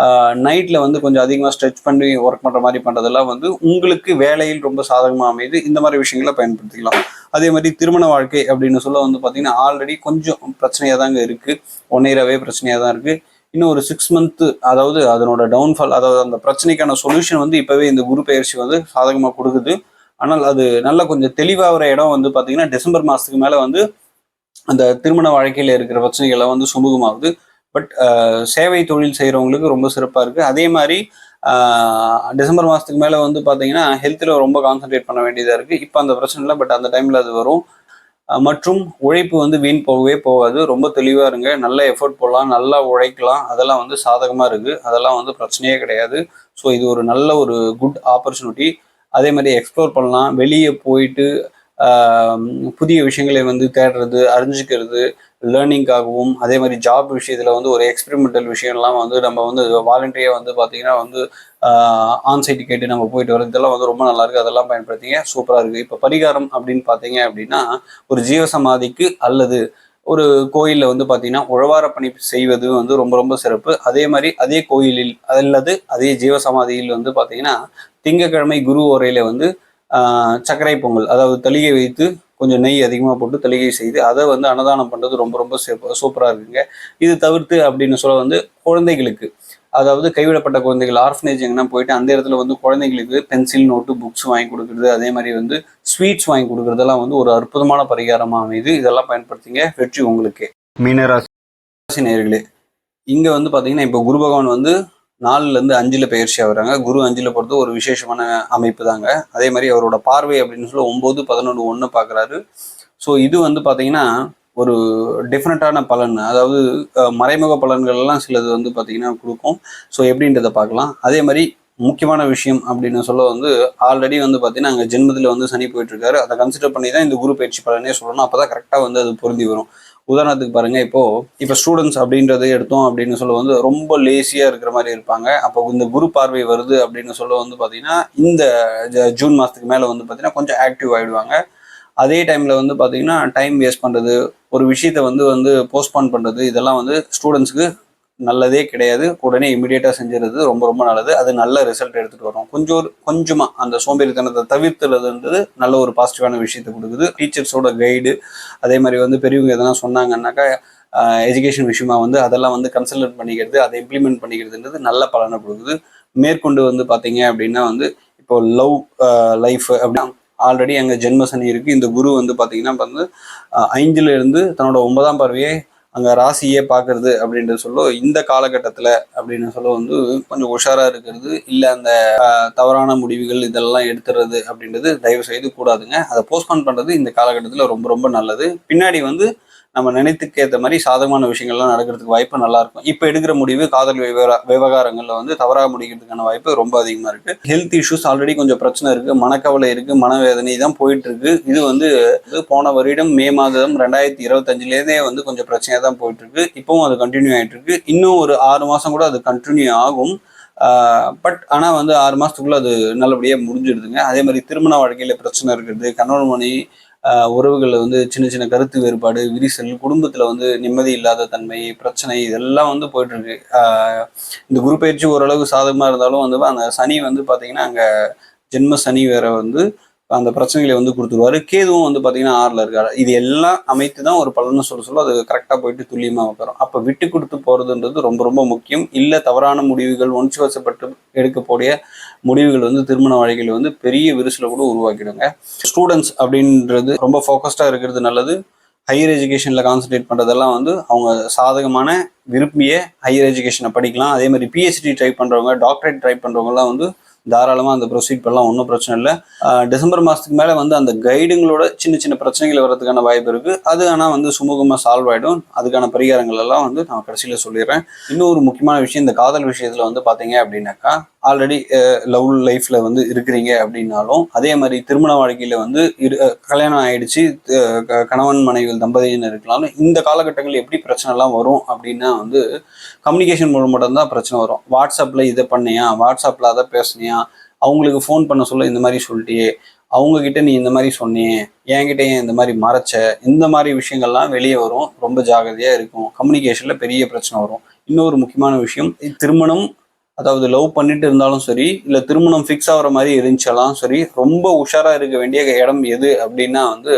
நைட்டில் வந்து கொஞ்சம் அதிகமாக ஸ்ட்ரெச் பண்ணி ஒர்க் பண்ணுற மாதிரி பண்ணுறதெல்லாம் வந்து உங்களுக்கு வேலையில் ரொம்ப சாதகமாக அமையுது. இந்த மாதிரி விஷயங்களை பயன்படுத்திக்கலாம். அதே மாதிரி திருமண வாழ்க்கை அப்படின்னு சொல்ல வந்து பார்த்தீங்கன்னா ஆல்ரெடி கொஞ்சம் பிரச்சனையாக தாங்க இருக்குது. 1 இயராகவே பிரச்சனையாக தான் இருக்குது. இன்னும் ஒரு 6 மந்த்து, அதாவது அதனோட டவுன்ஃபால், அதாவது அந்த பிரச்சனைக்கான சொல்யூஷன் வந்து இப்போவே இந்த குரு பெயர்ச்சி வந்து சாதகமாக கொடுக்குது. ஆனால் அது நல்லா கொஞ்சம் தெளிவாகிற இடம் வந்து பார்த்தீங்கன்னா டிசம்பர் மாதத்துக்கு மேலே வந்து அந்த திருமண வாழ்க்கையில் இருக்கிற பிரச்சனைகள்லாம் வந்து சுமூகமாகுது. பட் சேவை தொழில் செய்கிறவங்களுக்கு ரொம்ப சிறப்பாக இருக்குது. அதே மாதிரி டிசம்பர் மாதத்துக்கு மேலே வந்து பார்த்தீங்கன்னா ஹெல்த்தில் ரொம்ப கான்சன்ட்ரேட் பண்ண வேண்டியதாக இருக்குது. இப்போ அந்த பிரச்சனை இல்லை, பட் அந்த டைமில் அது வரும். மற்றும் உழைப்பு வந்து வீண் போகவே போகாது. ரொம்ப தெளிவாக இருங்க. நல்ல எஃபர்ட் போடலாம், நல்லா உழைக்கலாம். அதெல்லாம் வந்து சாதகமாக இருக்குது. அதெல்லாம் வந்து பிரச்சனையே கிடையாது. ஸோ இது ஒரு நல்ல ஒரு குட் ஆப்பர்ச்சுனிட்டி. அதே மாதிரி எக்ஸ்ப்ளோர் பண்ணலாம். வெளியே போயிட்டு புதிய விஷயங்களை வந்து தேடுறது, அறிஞ்சிக்கிறது, லேர்னிங்காகவும், அதே மாதிரி ஜாப் விஷயத்தில் வந்து ஒரு எக்ஸ்பெரிமெண்டல் விஷயம்லாம் வந்து நம்ம வந்து வாலண்டரியாக வந்து பார்த்தீங்கன்னா வந்து ஆன்சைட் கேட்டு நம்ம போயிட்டு வரோம். இதெல்லாம் வந்து ரொம்ப நல்லா இருக்குது. அதெல்லாம் பயன்படுத்திங்க. சூப்பராக இருக்குது. இப்போ பரிகாரம் அப்படின்னு பார்த்தீங்க அப்படின்னா ஒரு ஜீவசமாதிக்கு அல்லது ஒரு கோயிலில் வந்து பார்த்தீங்கன்னா உழவார பணி செய்வது வந்து ரொம்ப ரொம்ப சிறப்பு. அதே மாதிரி அதே கோயிலில் அல்லது அதே ஜீவசமாதியில் வந்து பார்த்தீங்கன்னா திங்கக்கிழமை குரு ஓரையில் வந்து சர்க்கரை பொங்கல், அதாவது தளிகை வைத்து கொஞ்சம் நெய் அதிகமாக போட்டு தளிகை செய்து அதை வந்து அன்னதானம் பண்ணுறது ரொம்ப ரொம்ப சூப்பராக இருக்குங்க. இது தவிர்த்து அப்படின்னு சொல்ல வந்து குழந்தைகளுக்கு, அதாவது கைவிடப்பட்ட குழந்தைகள் ஆர்ஃபனேஜ் எங்கன்னா போயிட்டு அந்த இடத்துல வந்து குழந்தைங்களுக்கு பென்சில், நோட்டு, புக்ஸ் வாங்கி கொடுக்குறது, அதே மாதிரி வந்து ஸ்வீட்ஸ் வாங்கி கொடுக்குறதெல்லாம் வந்து ஒரு அற்புதமான பரிகாரமாக அமைது. இதெல்லாம் பயன்படுத்திங்க. வெற்றி உங்களுக்கு. மீனராசி நேயர்களே, இங்கே வந்து பார்த்தீங்கன்னா இப்போ குரு பகவான் வந்து 4லேருந்து 5ல் பெயர்ச்சி ஆகுறாங்க. குரு 5ல் பொறுத்து ஒரு விசேஷமான அமைப்பு தாங்க. அதே மாதிரி அவரோட பார்வை அப்படின்னு சொல்ல 9, 11, 1 பார்க்குறாரு. ஸோ இது வந்து பார்த்தீங்கன்னா ஒரு டிஃப்ரெண்ட்டான பலன், அதாவது மறைமுக பலன்கள்லாம் சிலது வந்து பார்த்தீங்கன்னா கொடுக்கும். ஸோ எப்படின்றத பார்க்கலாம். அதே மாதிரி முக்கியமான விஷயம் அப்படின்னு சொல்ல வந்து ஆல்ரெடி வந்து பார்த்தீங்கன்னா அங்கே ஜென்மத்தில் வந்து சனி போயிட்டுருக்காரு. அதை கன்சிடர் பண்ணி தான் இந்த குரு பயிற்சி பலனே சொல்லணும். அப்போ தான் கரெக்டாக வந்து அது பொருந்தி வரும். உதாரணத்துக்கு பாருங்க, இப்போ ஸ்டூடெண்ட்ஸ் அப்படின்றத எடுத்தோம் அப்படின்னு சொல்ல வந்து ரொம்ப லேசியாக இருக்கிற மாதிரி இருப்பாங்க. அப்போ இந்த குரு பார்வை வருது அப்படின்னு சொல்ல வந்து பார்த்தீங்கன்னா இந்த ஜூன் மாதத்துக்கு மேலே வந்து பார்த்தீங்கன்னா கொஞ்சம் ஆக்டிவ் ஆகிடுவாங்க. அதே டைமில் வந்து பார்த்தீங்கன்னா டைம் வேஸ்ட் பண்ணுறது, ஒரு விஷயத்தை வந்து போஸ்ட்பான் பண்ணுறது, இதெல்லாம் வந்து ஸ்டூடெண்ட்ஸுக்கு நல்லதே கிடையாது. உடனே இமீடியட்டாக செஞ்சுறது ரொம்ப ரொம்ப நல்லது. அது நல்ல ரிசல்ட் எடுத்துகிட்டு வரும். கொஞ்சமாக அந்த சோம்பேறித்தனத்தை தவிர்த்துறதுன்றது நல்ல ஒரு பாசிட்டிவான விஷயத்தை கொடுக்குது. டீச்சர்ஸோட கைடு, அதே மாதிரி வந்து பெரியவங்க எதனா சொன்னாங்கன்னாக்கா எஜுகேஷன் விஷயமா வந்து அதெல்லாம் வந்து கன்சல்ட் பண்ணிக்கிறது, அதை இம்ப்ளிமெண்ட் பண்ணிக்கிறதுன்றது நல்ல பலனை கொடுக்குது. மேற்கொண்டு வந்து பார்த்தீங்க அப்படின்னா வந்து இப்போ லவ் லைஃப் அப்படின்னா ஆல்ரெடி அங்கே ஜென்ம சனி இருக்கு. இந்த குரு வந்து பார்த்தீங்கன்னா வந்து 5ல இருந்து தன்னோட 9ஆம் பார்வையே அங்கே ராசியே பார்க்கறது அப்படின்றது சொல்ல இந்த காலகட்டத்தில் அப்படின்னு சொல்ல வந்து கொஞ்சம் உஷாராக இருக்கிறது, இல்லை அந்த தவறான முடிவுகள் இதெல்லாம் எடுத்துறது அப்படின்றது தயவு செய்து கூடாதுங்க. அதை போஸ்ட்போன் பண்ணுறது இந்த காலகட்டத்தில் ரொம்ப ரொம்ப நல்லது. பின்னாடி வந்து நம்ம நினைத்துக்கு ஏற்ற மாதிரி சாதகமான விஷயங்கள்லாம் நடக்கிறதுக்கு வாய்ப்பு நல்லா இருக்கும். இப்போ எடுக்கிற முடிவு காதல் விவகாரங்கள்ல வந்து தவறாக முடிக்கிறதுக்கான வாய்ப்பு ரொம்ப அதிகமா இருக்கு. ஹெல்த் இஷ்யூஸ் ஆல்ரெடி கொஞ்சம் பிரச்சனை இருக்கு, மனக்கவலை இருக்கு, மனவேதனை தான் போயிட்டு இருக்கு. இது வந்து போன வருடம் மே மாதம் 2025லேருந்தே வந்து கொஞ்சம் பிரச்சனையா தான் போயிட்டு இருக்கு. இப்பவும் அது கண்டினியூ ஆயிட்டு இருக்கு. இன்னும் ஒரு 6 மாசம் கூட அது கண்டினியூ ஆகும். பட் ஆனால் வந்து 6 மாசத்துக்குள்ள அது நல்லபடியாக முடிஞ்சிடுதுங்க. அதே மாதிரி திருமண வாழ்க்கையில பிரச்சனை இருக்கிறது, கணவன் மனைவி உறவுகளில் வந்து சின்ன சின்ன கருத்து வேறுபாடு, விரிசல், குடும்பத்தில் வந்து நிம்மதி இல்லாத தன்மை, பிரச்சனை இதெல்லாம் வந்து போயிட்டு இருக்கு. இந்த குரு பயிற்சி ஓரளவு சாதகமாக இருந்தாலும் வந்து அந்த சனி வந்து பார்த்தீங்கன்னா அங்கே ஜென்ம சனி வேற வந்து அந்த பிரச்சனைகளை வந்து கொடுத்துருவாரு. கேதுவும் வந்து பார்த்தீங்கன்னா 6ல் இருக்காரு. இது எல்லாம் அமைத்து தான் ஒரு பலன்னு சொல்ல அது கரெக்டாக போயிட்டு துல்லியமாக வைக்கிறோம். அப்போ விட்டு கொடுத்து போகிறதுன்றது ரொம்ப ரொம்ப முக்கியம். இல்லை தவறான முடிவுகள், உணர்ச்சி வசப்பட்டு எடுக்கக்கூடிய முடிவுகள் வந்து திருமண வாழ்க்கையில் வந்து பெரிய விரிசலை கூட உருவாக்கிடுங்க. ஸ்டூடெண்ட்ஸ் அப்படின்றது ரொம்ப ஃபோக்கஸ்டாக இருக்கிறது நல்லது. ஹையர் எஜுகேஷனில் கான்சன்ட்ரேட் பண்ணுறதெல்லாம் வந்து அவங்க சாதகமான விரும்பிய ஹையர் எஜுகேஷனை படிக்கலாம். அதே மாதிரி பிஹெச்டி ட்ரை பண்ணுறவங்க, டாக்டரேட் ட்ரை பண்ணுறவங்கலாம் வந்து தாராளமாக அந்த ப்ரொசீட் பண்ணலாம், ஒன்றும் பிரச்சனை இல்லை. டிசம்பர் மாதத்துக்கு மேலே வந்து அந்த கைடுங்களோட சின்ன சின்ன பிரச்சனைகள் வர்றதுக்கான வாய்ப்பு இருக்குது. அது ஆனால் வந்து சுமூகமாக சால்வ் ஆகிடும். அதுக்கான பரிகாரங்கள் எல்லாம் வந்து நான் கடைசியில் சொல்லிடுறேன். இன்னொரு முக்கியமான விஷயம், இந்த காதல் விஷயத்தில் வந்து பார்த்தீங்க அப்படின்னாக்கா ஆல்ரெடி லவ் லைஃப்பில் வந்து இருக்கிறீங்க அப்படின்னாலும், அதே மாதிரி திருமண வாழ்க்கையில் வந்து கல்யாணம் ஆயிடுச்சு, கணவன் மனைவிகள் தம்பதியினர் இருக்கலாம்னு இந்த காலகட்டங்களில் எப்படி பிரச்சனைலாம் வரும் அப்படின்னா வந்து கம்யூனிகேஷன் மூலம் மட்டும்தான் பிரச்சனை வரும். வாட்ஸ்அப்பில் இதை பண்ணியா, வாட்ஸ்அப்பில் அதை பேசுனியா, அவங்களுக்கு ஃபோன் பண்ண சொல்ல இந்த மாதிரி சொல்லிட்டியே, அவங்கக்கிட்ட நீ இந்த மாதிரி சொன்னியே, என்கிட்ட ஏன் இந்த மாதிரி மறைச்ச, இந்த மாதிரி விஷயங்கள்லாம் வெளியே வரும். ரொம்ப ஜாகிரதையாக இருக்கும். கம்யூனிகேஷனில் பெரிய பிரச்சனை வரும். இன்னொரு முக்கியமான விஷயம், திருமணம் அதாவது லவ் பண்ணிட்டு இருந்தாலும் சரி, இல்லை திருமணம் ஃபிக்ஸ் ஆகிற மாதிரி இருந்துச்சாலும் சரி, ரொம்ப உஷாராக இருக்க வேண்டிய இடம் எது அப்படின்னா வந்து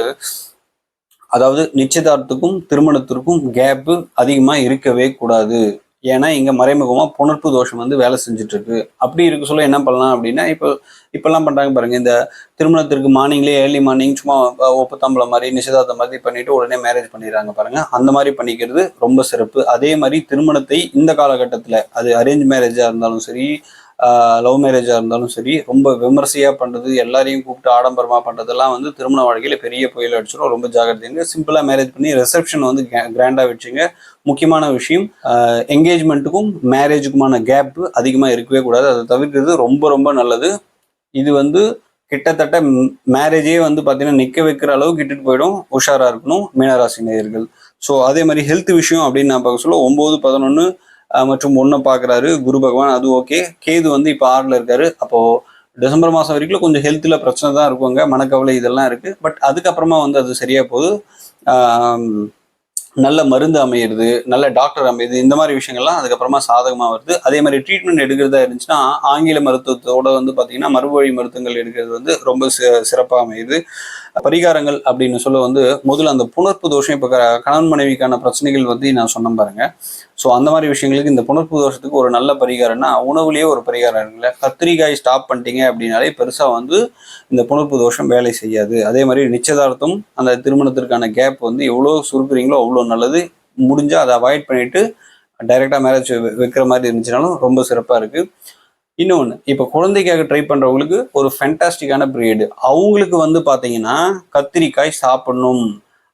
அதாவது நிச்சயதார்த்தத்துக்கும் திருமணத்திற்கும் கேப்பு அதிகமாக இருக்கவே கூடாது. ஏன்னா இங்கே மறைமுகமாக புணர்ப்பு தோஷம் வந்து வேலை செஞ்சுட்டு இருக்கு. அப்படி இருக்க சொல்ல என்ன பண்ணலாம் அப்படின்னா, இப்போல்லாம் பண்ணுறாங்க பாருங்க, இந்த திருமணத்திற்கு மார்னிங்லேயே ஏர்லி மார்னிங் சும்மா ஒப்பத்தம்பளம் மாதிரி நிச்சயதார்த்தம் மாதிரி பண்ணிட்டு உடனே மேரேஜ் பண்ணிடுறாங்க பாருங்க. அந்த மாதிரி பண்ணிக்கிறது ரொம்ப சிறப்பு. அதே மாதிரி திருமணத்தை இந்த காலகட்டத்தில் அது அரேஞ்ச் மேரேஜாக இருந்தாலும் சரி, லவ் மேரேஜாக இருந்தாலும் சரி, ரொம்ப விமர்சையாக பண்ணுறது, எல்லாரையும் கூப்பிட்டு ஆடம்பரமாக பண்ணுறதெல்லாம் வந்து திருமண வாழ்க்கையில் பெரிய புயல் அடிச்சிடும். ரொம்ப ஜாகிரதைங்க. சிம்பிளாக மேரேஜ் பண்ணி ரிசப்ஷன் வந்து கிராண்டாக வச்சுங்க. முக்கியமான விஷயம், என்கேஜ்மெண்ட்டுக்கும் மேரேஜுக்குமான கேப்பு அதிகமாக இருக்கவே கூடாது. அதை தவிர்க்கிறது ரொம்ப ரொம்ப நல்லது. இது வந்து கிட்டத்தட்ட மேரேஜே வந்து பார்த்தீங்கன்னா நிற்க வைக்கிற அளவுக்கு இட்டுட்டு போயிடும். உஷாராக இருக்கணும் மீனராசி நேயர்கள். ஸோ அதே மாதிரி ஹெல்த் விஷயம் அப்படின்னு நான் பார்க்க சொல்ல 9, 11 மற்றும் 1 பார்க்குறாரு குரு பகவான். அது ஓகே. கேது வந்து இப்போ 6ல் இருக்காரு. அப்போது டிசம்பர் மாதம் வரைக்கும் கொஞ்சம் ஹெல்த்தில் பிரச்சனை தான் இருக்குங்க, மனக்கவலை இதெல்லாம் இருக்குது. பட் அதுக்கப்புறமா வந்து அது சரியாக போகுது. நல்ல மருந்து அமையிறது, நல்ல டாக்டர் அமையுது, இந்த மாதிரி விஷயங்கள்லாம் அதுக்கப்புறமா சாதகமாக வருது. அதே மாதிரி ட்ரீட்மெண்ட் எடுக்கிறதா இருந்துச்சுன்னா ஆங்கில மருத்துவத்தோட வந்து பார்த்தீங்கன்னா மறுவழி மருத்துவங்கள் எடுக்கிறது வந்து ரொம்ப சிறப்பாக அமையுது. பரிகாரங்கள் அப்படின்னு சொல்ல வந்து முதல்ல அந்த புணர்ப்பு தோஷம், இப்போ கணவன் மனைவிக்கான பிரச்சனைகள் வந்து நான் சொன்ன பாருங்க. ஸோ அந்த மாதிரி விஷயங்களுக்கு இந்த புணர்ப்பு தோஷத்துக்கு ஒரு நல்ல பரிகாரம்னா உணவுலேயே ஒரு பரிகாரம் இருக்குல்ல. கத்திரிக்காய் ஸ்டாப் பண்ணிட்டீங்க அப்படின்னாலே பெருசாக வந்து இந்த புணர்ப்பு தோஷம் வேலை செய்யாது. அதே மாதிரி நிச்சயதார்த்தம் அந்த திருமணத்திற்கான கேப் வந்து எவ்வளோ சுருக்குறீங்களோ அவ்வளோ நல்லது. முடிஞ்சால் அதை அவாய்ட் பண்ணிட்டு டைரெக்டாக மேரேஜ் வைக்கிற மாதிரி இருந்துச்சுனாலும் ரொம்ப சிறப்பாக இருக்குது. இன்னொன்று, இப்போ குழந்தைக்காக ட்ரை பண்ணுறவங்களுக்கு ஒரு ஃபென்டாஸ்டிக்கான பீரியடு. அவங்களுக்கு வந்து பார்த்தீங்கன்னா கத்திரிக்காய் சாப்பிடணும்.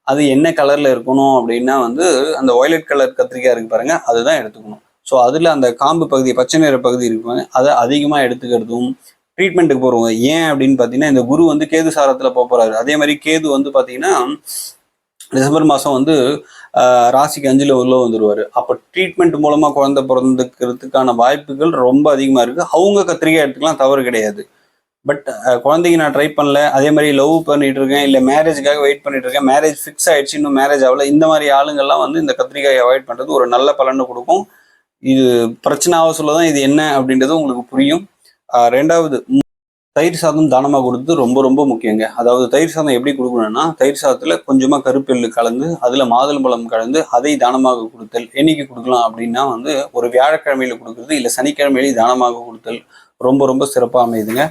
அது என்ன கலரில் இருக்கணும் அப்படின்னா வந்து அந்த வயலட் கலர் கத்திரிக்காய் இருக்கு பாருங்க, அதுதான் எடுத்துக்கணும். ஸோ அதில் அந்த காம்பு பகுதி, பச்சை நிற பகுதி இருக்குவாங்க, அதை அதிகமாக எடுத்துக்கிறதும் ட்ரீட்மெண்ட்டுக்கு போகிறவங்க. ஏன் அப்படின்னு பார்த்தீங்கன்னா இந்த குரு வந்து கேது சாரத்தில் போகிறாரு. அதே மாதிரி கேது வந்து பார்த்தீங்கன்னா டிசம்பர் மாதம் வந்து ராசிக்கு 5ல் உள்ள வந்துடுவார். அப்போ ட்ரீட்மெண்ட் மூலமாக குழந்தை பிறந்துக்கிறதுக்கான வாய்ப்புகள் ரொம்ப அதிகமாக இருக்குது. அவங்க கத்திரிக்காய் எடுத்துக்கலாம், தவறு கிடையாது. பட் குழந்தைக்கு நான் ட்ரை பண்ணல, அதே மாதிரி லவ் பண்ணிட்டு இருக்கேன், இல்லை மேரேஜுக்காக வெயிட் பண்ணிட்டு இருக்கேன், மேரேஜ் ஃபிக்ஸ் ஆயிடுச்சு இன்னும் மேரேஜ் ஆகல, இந்த மாதிரி ஆளுங்கள்லாம் வந்து இந்த கத்திரிக்காயை அவாய்ட் பண்ணுறது ஒரு நல்ல பலனை கொடுக்கும். இது பிரச்சனை ஆக சொல்லதான் இது என்ன அப்படின்றது உங்களுக்கு புரியும். ரெண்டாவது தயிர் சாதம் தானமாக கொடுத்து ரொம்ப ரொம்ப முக்கியங்க. அதாவது தயிர் சாதம் எப்படி கொடுக்கணும்னா, தயிர் சாதத்தில் கொஞ்சமாக கருப்பெள்ளு கலந்து அதில் மாதுளம்பழம் கலந்து அதை தானமாக கொடுத்தல். என்னைக்கு கொடுக்கலாம் அப்படின்னா வந்து ஒரு வியாழக்கிழமையில கொடுக்குறது, இல்லை சனிக்கிழமையிலேயே தானமாக கொடுத்தல் ரொம்ப ரொம்ப சிறப்பாக அமையுதுங்க.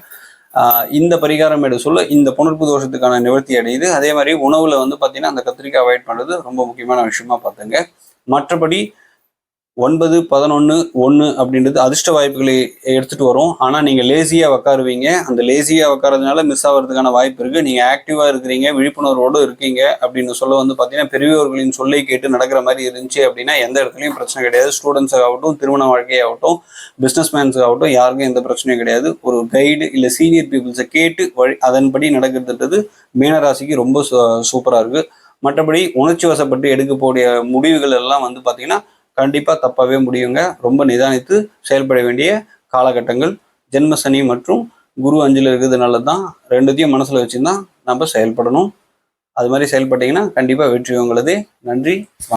இந்த பரிகாரம் எடுக்க சொல்ல இந்த புணர்ப்பு தோஷத்துக்கான நிவர்த்தி அடையுது. அதே மாதிரி உணவுல வந்து பார்த்தீங்கன்னா அந்த கத்திரிக்காய் அவாய்ட் பண்ணுறது ரொம்ப முக்கியமான விஷயமா பார்த்துங்க. மற்றபடி 9, 11, 1 அப்படின்றது அதிர்ஷ்ட வாய்ப்புகளை எடுத்துட்டு வரும். ஆனால் நீங்கள் லேசியாக உக்காருவீங்க. அந்த லேசியாக உக்காரதுனால மிஸ் ஆகிறதுக்கான வாய்ப்பு இருக்குது. நீங்கள் ஆக்டிவாக இருக்கிறீங்க, விழிப்புணர்வோடு இருக்கீங்க அப்படின்னு சொல்ல வந்து பார்த்தீங்கன்னா பெரியவர்களின் சொல்லை கேட்டு நடக்கிற மாதிரி இருந்துச்சு அப்படின்னா எந்த இடத்துலையும் பிரச்சனை கிடையாது. ஸ்டூடெண்ட்ஸுக்கு ஆகட்டும், திருமண வாழ்க்கையாகட்டும், பிஸ்னஸ் மேன்ஸுக்கு ஆகட்டும், யாருக்கும் எந்த பிரச்சனையும் கிடையாது. ஒரு கைடு இல்லை சீனியர் பீப்புள்ஸை கேட்டு அதன்படி நடக்கிறதுன்றது மீனராசிக்கு ரொம்ப சூப்பராக இருக்குது. மற்றபடி உணர்ச்சி வசப்பட்டு எடுக்கக்கூடிய முடிவுகள் எல்லாம் வந்து பார்த்தீங்கன்னா கண்டிப்பாக தப்பாகவே முடியுங்க. ரொம்ப நிதானித்து செயல்பட வேண்டிய காலகட்டங்கள். ஜென்ம சனி மற்றும் குரு 5ல் இருக்கிறதுனால தான் ரெண்டுத்தையும் மனசில் வச்சு தான் நம்ம செயல்படணும். அது மாதிரி செயல்பட்டீங்கன்னா கண்டிப்பாக வெற்றி உங்களது. நன்றி.